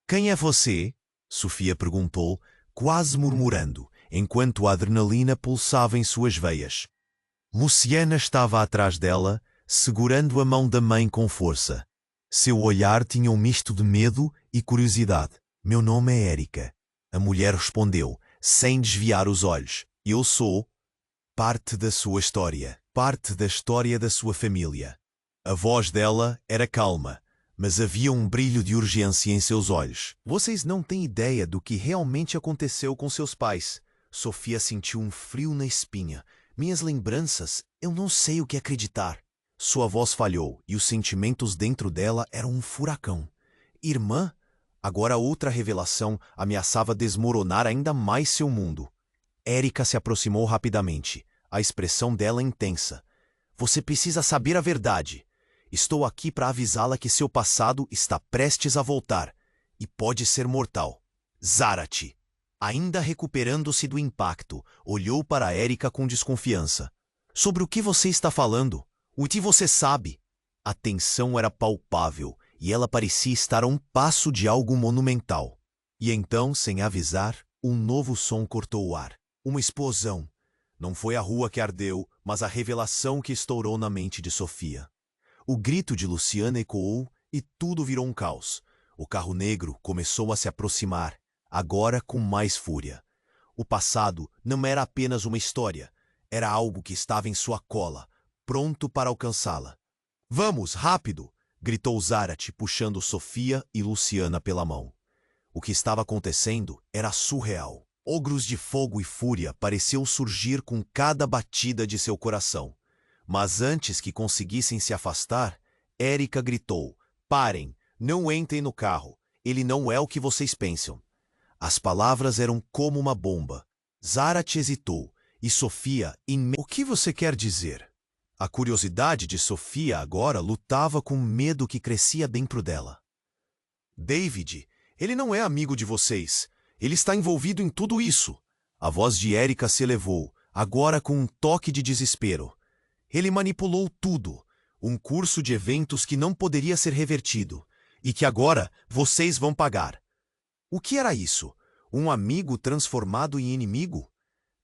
Quem é você? Sofia perguntou, quase murmurando, enquanto a adrenalina pulsava em suas veias. Luciana estava atrás dela, segurando a mão da mãe com força. Seu olhar tinha um misto de medo e curiosidade. Meu nome é Érica. A mulher respondeu, sem desviar os olhos. Eu sou parte da sua história, parte da história da sua família. A voz dela era calma, mas havia um brilho de urgência em seus olhos. Vocês não têm ideia do que realmente aconteceu com seus pais. Sofia sentiu um frio na espinha. Minhas lembranças, eu não sei o que acreditar. Sua voz falhou e os sentimentos dentro dela eram um furacão. Irmã? Agora outra revelação ameaçava desmoronar ainda mais seu mundo. Érica se aproximou rapidamente, a expressão dela intensa. Você precisa saber a verdade. Estou aqui para avisá-la que seu passado está prestes a voltar e pode ser mortal. Zarate, ainda recuperando-se do impacto, olhou para Érica com desconfiança. Sobre o que você está falando? O que você sabe? A tensão era palpável e ela parecia estar a um passo de algo monumental. E então, sem avisar, um novo som cortou o ar. Uma explosão. Não foi a rua que ardeu, mas a revelação que estourou na mente de Sofia. O grito de Luciana ecoou e tudo virou um caos. O carro negro começou a se aproximar, agora com mais fúria. O passado não era apenas uma história, era algo que estava em sua cola, pronto para alcançá-la. Vamos, rápido! Gritou Zarate, puxando Sofia e Luciana pela mão. O que estava acontecendo era surreal. Ogros de fogo e fúria pareciam surgir com cada batida de seu coração. Mas antes que conseguissem se afastar, Érica gritou, parem, não entrem no carro, ele não é o que vocês pensam. As palavras eram como uma bomba. Zarate hesitou, e Sofia... O que você quer dizer? A curiosidade de Sofia agora lutava com o medo que crescia dentro dela. David, ele não é amigo de vocês. Ele está envolvido em tudo isso. A voz de Érica se elevou, agora com um toque de desespero. Ele manipulou tudo. Um curso de eventos que não poderia ser revertido. E que agora vocês vão pagar. O que era isso? Um amigo transformado em inimigo?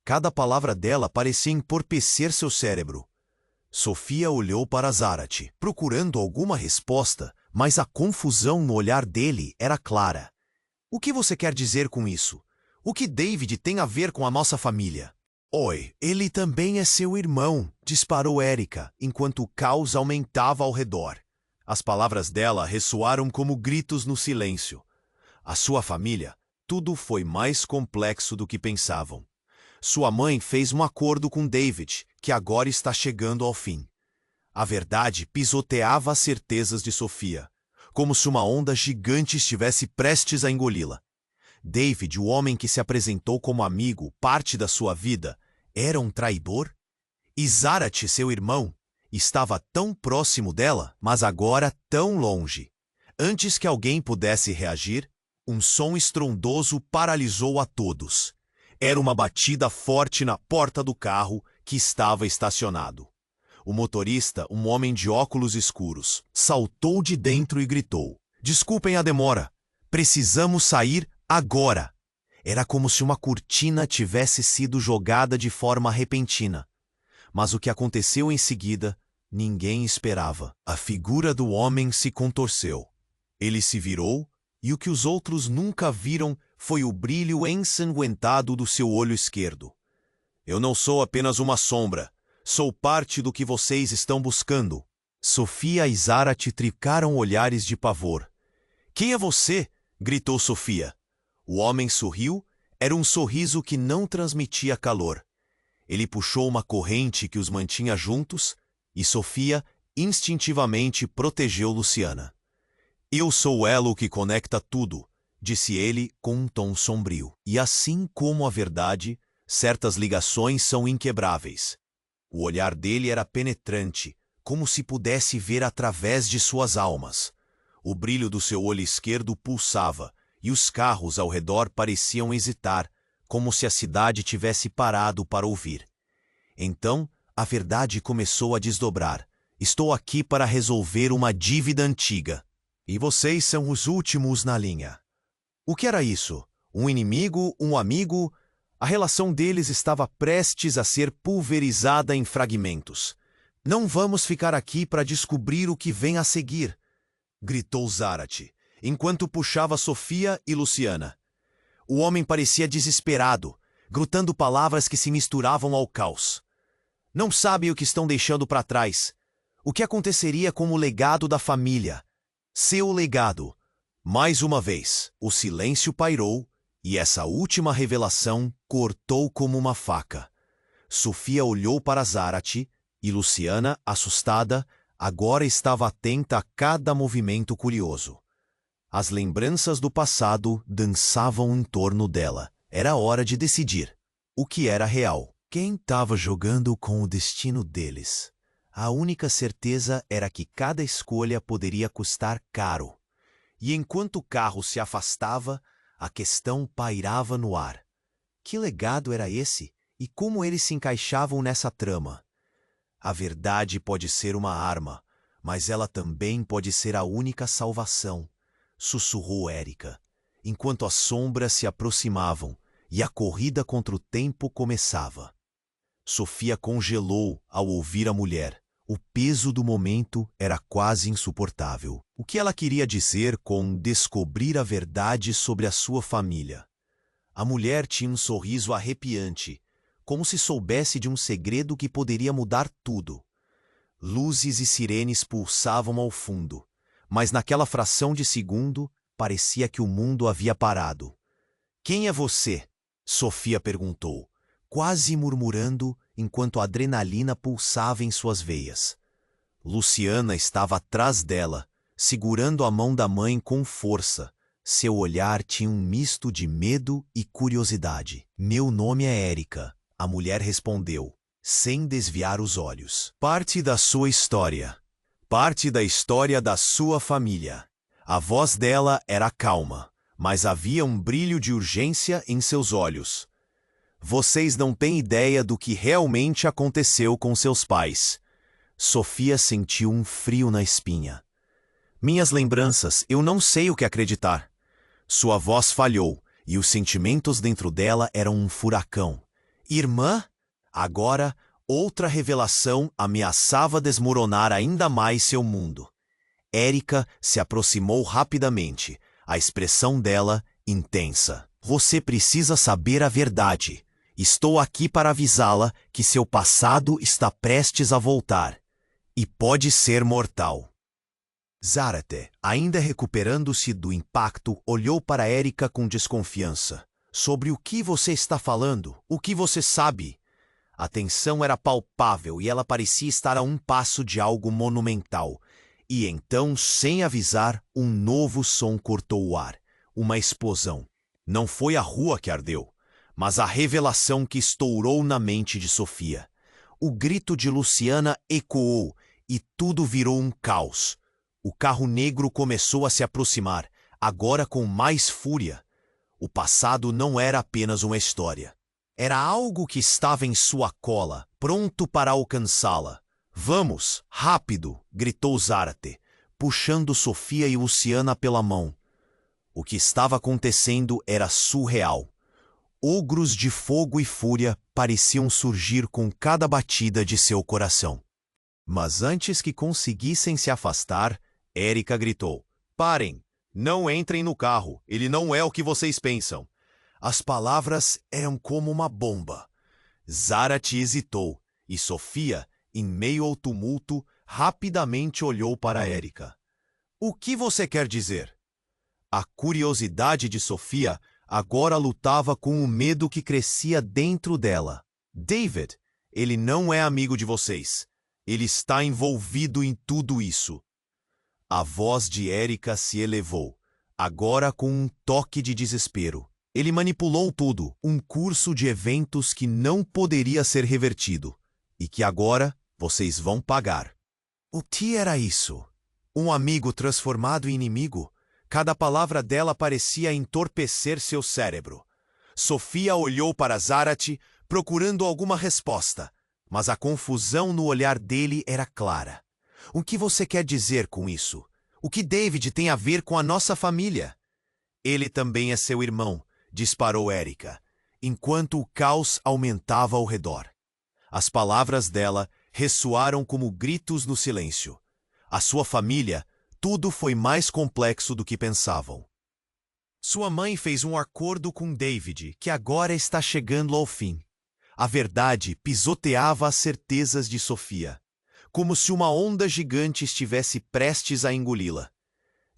Cada palavra dela parecia entorpecer seu cérebro. Sofia olhou para Zarate, procurando alguma resposta, mas a confusão no olhar dele era clara. O que você quer dizer com isso? O que David tem a ver com a nossa família? Oi, ele também é seu irmão, disparou Érica, enquanto o caos aumentava ao redor. As palavras dela ressoaram como gritos no silêncio. A sua família, tudo foi mais complexo do que pensavam. Sua mãe fez um acordo com David, que agora está chegando ao fim. A verdade pisoteava as certezas de Sofia, como se uma onda gigante estivesse prestes a engoli-la. David, o homem que se apresentou como amigo, parte da sua vida, era um traidor? E Zarat, seu irmão, estava tão próximo dela, mas agora tão longe. Antes que alguém pudesse reagir, um som estrondoso paralisou a todos. Era uma batida forte na porta do carro que estava estacionado. O motorista, um homem de óculos escuros, saltou de dentro e gritou: "Desculpem a demora. Precisamos sair agora." Era como se uma cortina tivesse sido jogada de forma repentina. Mas o que aconteceu em seguida, ninguém esperava. A figura do homem se contorceu. Ele se virou, e o que os outros nunca viram foi o brilho ensanguentado do seu olho esquerdo. "Eu não sou apenas uma sombra. Sou parte do que vocês estão buscando." Sofia e Zarat tricaram olhares de pavor. "Quem é você?" gritou Sofia. O homem sorriu, era um sorriso que não transmitia calor. Ele puxou uma corrente que os mantinha juntos, e Sofia instintivamente protegeu Luciana. "Eu sou o elo que conecta tudo", disse ele com um tom sombrio. E assim como a verdade, certas ligações são inquebráveis. O olhar dele era penetrante, como se pudesse ver através de suas almas. O brilho do seu olho esquerdo pulsava, e os carros ao redor pareciam hesitar, como se a cidade tivesse parado para ouvir. Então, a verdade começou a desdobrar. "Estou aqui para resolver uma dívida antiga. E vocês são os últimos na linha." O que era isso? Um inimigo? Um amigo? A relação deles estava prestes a ser pulverizada em fragmentos. "Não vamos ficar aqui para descobrir o que vem a seguir", gritou Zarat, enquanto puxava Sofia e Luciana. O homem parecia desesperado, grutando palavras que se misturavam ao caos. "Não sabem o que estão deixando para trás. O que aconteceria com o legado da família? Seu legado." Mais uma vez, o silêncio pairou, e essa última revelação cortou como uma faca. Sofia olhou para Zarat, e Luciana, assustada, agora estava atenta a cada movimento curioso. As lembranças do passado dançavam em torno dela. Era hora de decidir o que era real. Quem estava jogando com o destino deles? A única certeza era que cada escolha poderia custar caro. E enquanto o carro se afastava, a questão pairava no ar. Que legado era esse? E como eles se encaixavam nessa trama? A verdade pode ser uma arma, mas ela também pode ser a única salvação, sussurrou Erika, enquanto as sombras se aproximavam e a corrida contra o tempo começava. Sofia congelou ao ouvir a mulher. O peso do momento era quase insuportável. O que ela queria dizer com descobrir a verdade sobre a sua família? A mulher tinha um sorriso arrepiante, como se soubesse de um segredo que poderia mudar tudo. Luzes e sirenes pulsavam ao fundo, mas naquela fração de segundo parecia que o mundo havia parado. "Quem é você?" Sofia perguntou, quase murmurando enquanto a adrenalina pulsava em suas veias. Luciana estava atrás dela, segurando a mão da mãe com força. Seu olhar tinha um misto de medo e curiosidade. "Meu nome é Erika", a mulher respondeu, sem desviar os olhos. "Parte da sua história. Parte da história da sua família." A voz dela era calma, mas havia um brilho de urgência em seus olhos. "Vocês não têm ideia do que realmente aconteceu com seus pais." Sofia sentiu um frio na espinha. "Minhas lembranças, eu não sei o que acreditar." Sua voz falhou, e os sentimentos dentro dela eram um furacão. "Irmã?" Agora, outra revelação ameaçava desmoronar ainda mais seu mundo. Erika se aproximou rapidamente, a expressão dela intensa. "Você precisa saber a verdade. Estou aqui para avisá-la que seu passado está prestes a voltar. E pode ser mortal." Zarate, ainda recuperando-se do impacto, olhou para Erika com desconfiança. Sobre o que você está falando? O que você sabe? A tensão era palpável e ela parecia estar a um passo de algo monumental. E então, sem avisar, um novo som cortou o ar. Uma explosão. Não foi a rua que ardeu, mas a revelação que estourou na mente de Sofia. O grito de Luciana ecoou e tudo virou um caos. O carro negro começou a se aproximar, agora com mais fúria. O passado não era apenas uma história. Era algo que estava em sua cola, pronto para alcançá-la. Vamos, rápido! Gritou Zarate, puxando Sofia e Luciana pela mão. O que estava acontecendo era surreal. Ogros de fogo e fúria pareciam surgir com cada batida de seu coração. Mas antes que conseguissem se afastar, Erika gritou: Parem! Não entrem no carro, ele não é o que vocês pensam. As palavras eram como uma bomba. Zarate hesitou, e Sofia, em meio ao tumulto, rapidamente olhou para Erika. O que você quer dizer? A curiosidade de Sofia agora lutava com o medo que crescia dentro dela. David, ele não é amigo de vocês. Ele está envolvido em tudo isso. A voz de Erika se elevou, agora com um toque de desespero. Ele manipulou tudo, um curso de eventos que não poderia ser revertido, e que agora vocês vão pagar. O que era isso? Um amigo transformado em inimigo? Cada palavra dela parecia entorpecer seu cérebro. Sofia olhou para Zarate, procurando alguma resposta, mas a confusão no olhar dele era clara. O que você quer dizer com isso? O que David tem a ver com a nossa família? Ele também é seu irmão, disparou Erika, enquanto o caos aumentava ao redor. As palavras dela ressoaram como gritos no silêncio. A sua família, tudo foi mais complexo do que pensavam. Sua mãe fez um acordo com David, que agora está chegando ao fim. A verdade pisoteava as certezas de Sofia, como se uma onda gigante estivesse prestes a engoli-la.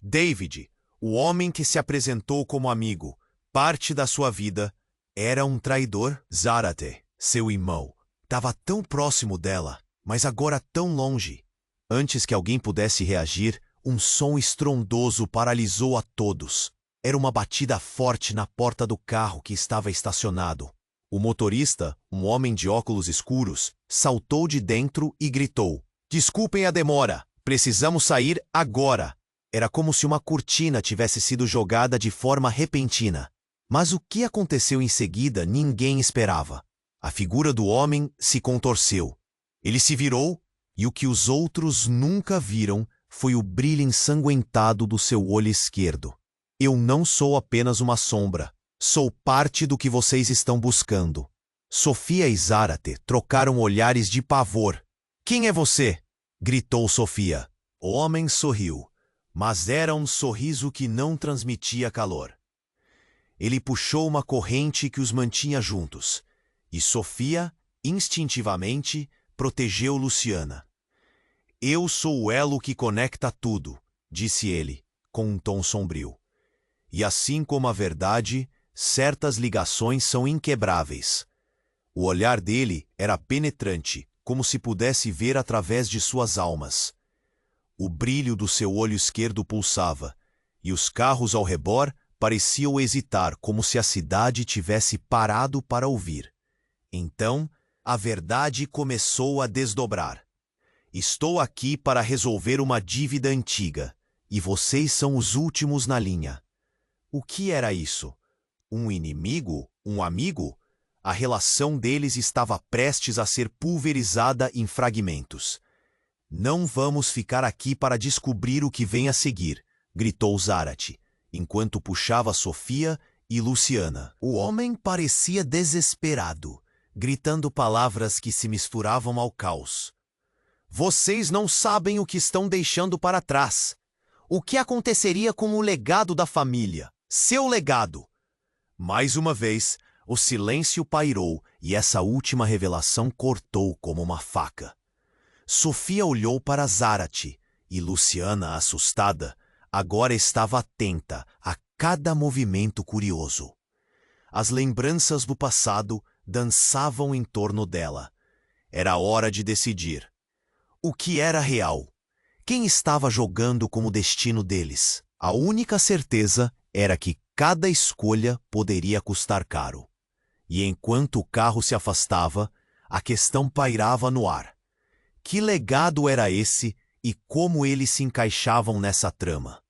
David, o homem que se apresentou como amigo, parte da sua vida, era um traidor. Zarate, seu irmão, estava tão próximo dela, mas agora tão longe. Antes que alguém pudesse reagir, um som estrondoso paralisou a todos. Era uma batida forte na porta do carro que estava estacionado. O motorista, um homem de óculos escuros, saltou de dentro e gritou: Desculpem a demora, precisamos sair agora. Era como se uma cortina tivesse sido jogada de forma repentina. Mas o que aconteceu em seguida ninguém esperava. A figura do homem se contorceu. Ele se virou, e o que os outros nunca viram foi o brilho ensanguentado do seu olho esquerdo. Eu não sou apenas uma sombra. Sou parte do que vocês estão buscando. Sofia e Zarate trocaram olhares de pavor. Quem é você? Gritou Sofia. O homem sorriu, mas era um sorriso que não transmitia calor. Ele puxou uma corrente que os mantinha juntos, e Sofia, instintivamente, protegeu Luciana. Eu sou o elo que conecta tudo, disse ele, com um tom sombrio. E assim como a verdade, certas ligações são inquebráveis. O olhar dele era penetrante, como se pudesse ver através de suas almas. O brilho do seu olho esquerdo pulsava, e os carros ao redor pareciam hesitar, como se a cidade tivesse parado para ouvir. Então, a verdade começou a desdobrar. Estou aqui para resolver uma dívida antiga, e vocês são os últimos na linha. O que era isso? Um inimigo? Um amigo? A relação deles estava prestes a ser pulverizada em fragmentos. Não vamos ficar aqui para descobrir o que vem a seguir, gritou Zarate, enquanto puxava Sofia e Luciana. O homem parecia desesperado, gritando palavras que se misturavam ao caos. Vocês não sabem o que estão deixando para trás. O que aconteceria com o legado da família? Seu legado! Mais uma vez, o silêncio pairou e essa última revelação cortou como uma faca. Sofia olhou para Zarate E Luciana, assustada, agora estava atenta a cada movimento curioso. As lembranças do passado dançavam em torno dela. Era hora de decidir. O que era real? Quem estava jogando com o destino deles? A única certeza era que cada escolha poderia custar caro. E enquanto o carro se afastava, a questão pairava no ar. Que legado era esse e como eles se encaixavam nessa trama?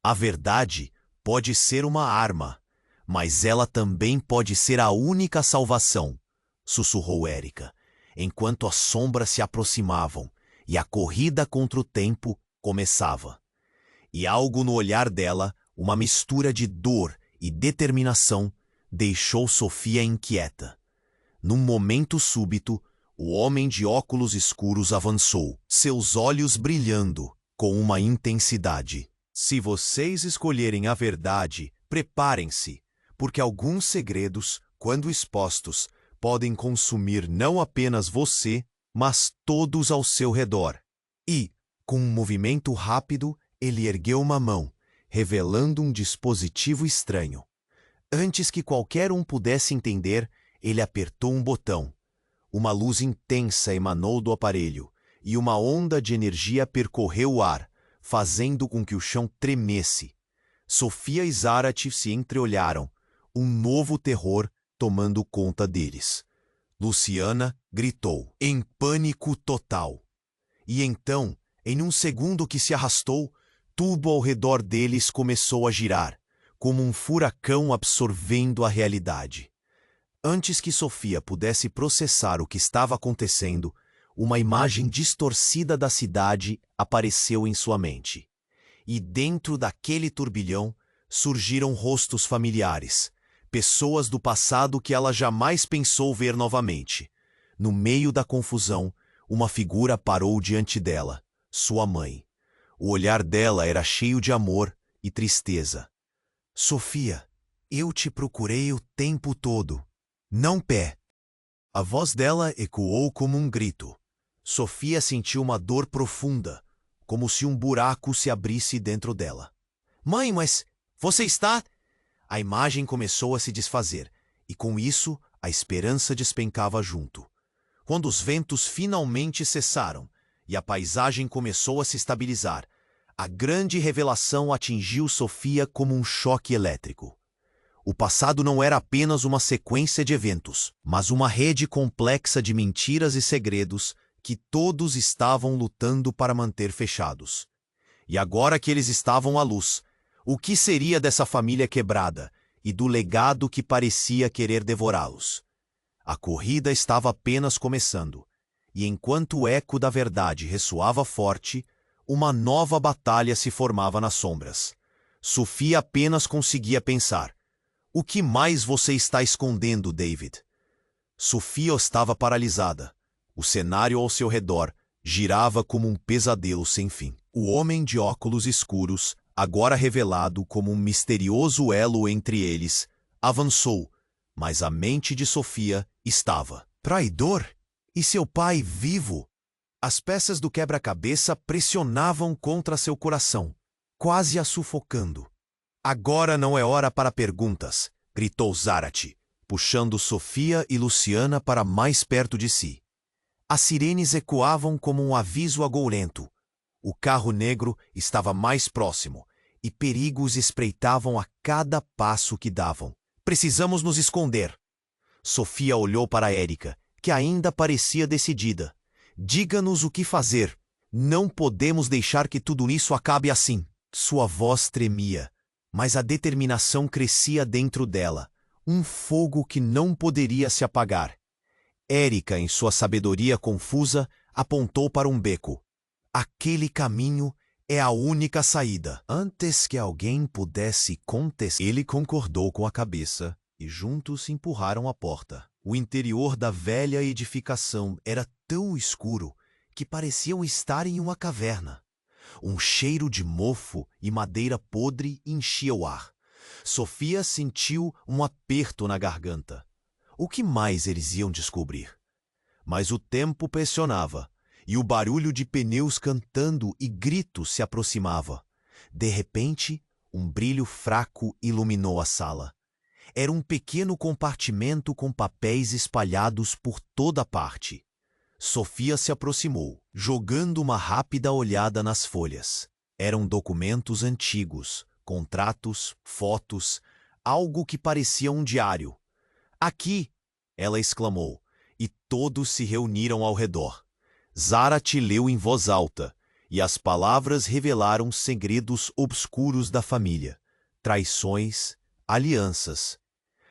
A verdade pode ser uma arma, mas ela também pode ser a única salvação, sussurrou Érica, enquanto as sombras se aproximavam e a corrida contra o tempo começava. E algo no olhar dela, uma mistura de dor e determinação, deixou Sofia inquieta. Num momento súbito, o homem de óculos escuros avançou, seus olhos brilhando com uma intensidade. Se vocês escolherem a verdade, preparem-se, porque alguns segredos, quando expostos, podem consumir não apenas você, mas todos ao seu redor. E, com um movimento rápido, ele ergueu uma mão, revelando um dispositivo estranho. Antes que qualquer um pudesse entender, ele apertou um botão. Uma luz intensa emanou do aparelho, e uma onda de energia percorreu o ar, fazendo com que o chão tremesse. Sofia e Zarat se entreolharam, um novo terror tomando conta deles. Luciana gritou, em pânico total. E então, em um segundo que se arrastou, tudo ao redor deles começou a girar, como um furacão absorvendo a realidade. Antes que Sofia pudesse processar o que estava acontecendo, uma imagem distorcida da cidade apareceu em sua mente. E dentro daquele turbilhão surgiram rostos familiares, pessoas do passado que ela jamais pensou ver novamente. No meio da confusão, uma figura parou diante dela, sua mãe. O olhar dela era cheio de amor e tristeza. Sofia, eu te procurei o tempo todo. Não pé. A voz dela ecoou como um grito. Sofia sentiu uma dor profunda, como se um buraco se abrisse dentro dela. Mãe, mas você está... A imagem começou a se desfazer, e com isso a esperança despencava junto. Quando os ventos finalmente cessaram e a paisagem começou a se estabilizar, a grande revelação atingiu Sofia como um choque elétrico. O passado não era apenas uma sequência de eventos, mas uma rede complexa de mentiras e segredos que todos estavam lutando para manter fechados. E agora que eles estavam à luz, o que seria dessa família quebrada e do legado que parecia querer devorá-los? A corrida estava apenas começando, e enquanto o eco da verdade ressoava forte, uma nova batalha se formava nas sombras. Sofia apenas conseguia pensar: o que mais você está escondendo, David? Sofia estava paralisada. O cenário ao seu redor girava como um pesadelo sem fim. O homem de óculos escuros, agora revelado como um misterioso elo entre eles, avançou, mas a mente de Sofia estava. Traidor? E seu pai vivo? As peças do quebra-cabeça pressionavam contra seu coração, quase a sufocando. Agora não é hora para perguntas, gritou Zarat, puxando Sofia e Luciana para mais perto de si. As sirenes ecoavam como um aviso agourento. O carro negro estava mais próximo, e perigos espreitavam a cada passo que davam. Precisamos nos esconder. Sofia olhou para Érica, que ainda parecia decidida. Diga-nos o que fazer. Não podemos deixar que tudo isso acabe assim. Sua voz tremia, mas a determinação crescia dentro dela, um fogo que não poderia se apagar. Érica, em sua sabedoria confusa, apontou para um beco. Aquele caminho é a única saída. Antes que alguém pudesse contestar, ele concordou com a cabeça e juntos empurraram a porta. O interior da velha edificação era tão escuro que pareciam estar em uma caverna. Um cheiro de mofo e madeira podre enchia o ar. Sofia sentiu um aperto na garganta. O que mais eles iam descobrir? Mas o tempo pressionava, e o barulho de pneus cantando e gritos se aproximava. De repente, um brilho fraco iluminou a sala. Era um pequeno compartimento com papéis espalhados por toda parte. Sofia se aproximou, jogando uma rápida olhada nas folhas. Eram documentos antigos, contratos, fotos, algo que parecia um diário. "Aqui!" ela exclamou, e todos se reuniram ao redor. Zarate leu em voz alta, e as palavras revelaram segredos obscuros da família, traições, alianças.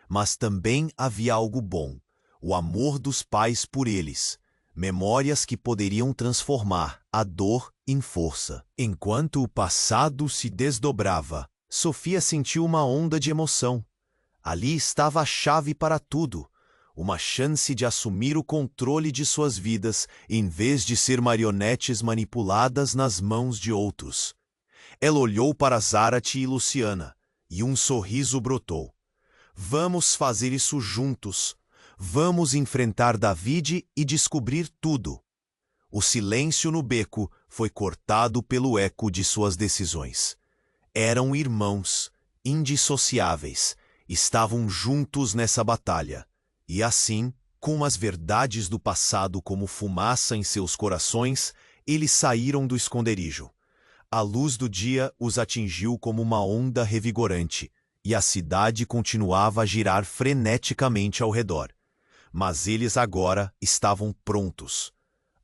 Mas também havia algo bom, o amor dos pais por eles, memórias que poderiam transformar a dor em força. Enquanto o passado se desdobrava, Sofia sentiu uma onda de emoção. Ali estava a chave para tudo, uma chance de assumir o controle de suas vidas em vez de ser marionetes manipuladas nas mãos de outros. Ela olhou para Zarate e Luciana, e um sorriso brotou. "Vamos fazer isso juntos. Vamos enfrentar David e descobrir tudo." O silêncio no beco foi cortado pelo eco de suas decisões. Eram irmãos, indissociáveis, estavam juntos nessa batalha. E assim, com as verdades do passado como fumaça em seus corações, eles saíram do esconderijo. A luz do dia os atingiu como uma onda revigorante, e a cidade continuava a girar freneticamente ao redor. Mas eles agora estavam prontos.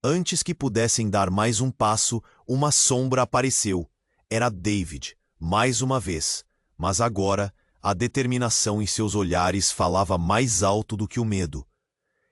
Antes que pudessem dar mais um passo, uma sombra apareceu. Era David, mais uma vez, mas agora a determinação em seus olhares falava mais alto do que o medo.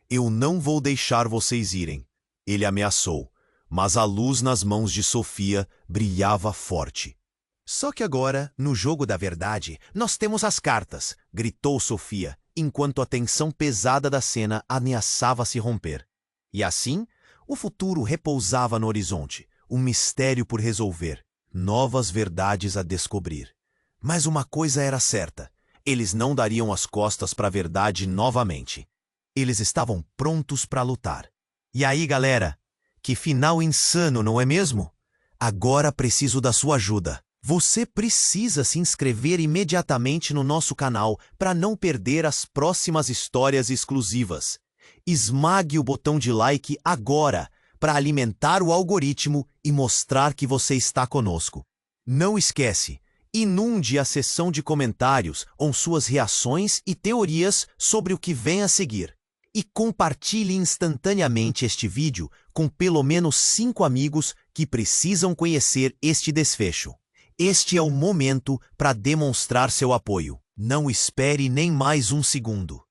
"Eu não vou deixar vocês irem", ele ameaçou, mas a luz nas mãos de Sofia brilhava forte. "Só que agora, no jogo da verdade, nós temos as cartas", gritou Sofia, enquanto a tensão pesada da cena ameaçava se romper. E assim, o futuro repousava no horizonte, um mistério por resolver, novas verdades a descobrir. Mas uma coisa era certa, eles não dariam as costas para a verdade novamente. Eles estavam prontos para lutar. E aí, galera? Que final insano, não é mesmo? Agora preciso da sua ajuda. Você precisa se inscrever imediatamente no nosso canal para não perder as próximas histórias exclusivas. Esmague o botão de like agora para alimentar o algoritmo e mostrar que você está conosco. Não esquece, inunde a seção de comentários com suas reações e teorias sobre o que vem a seguir. E compartilhe instantaneamente este vídeo com pelo menos 5 amigos que precisam conhecer este desfecho. Este é o momento para demonstrar seu apoio. Não espere nem mais um segundo.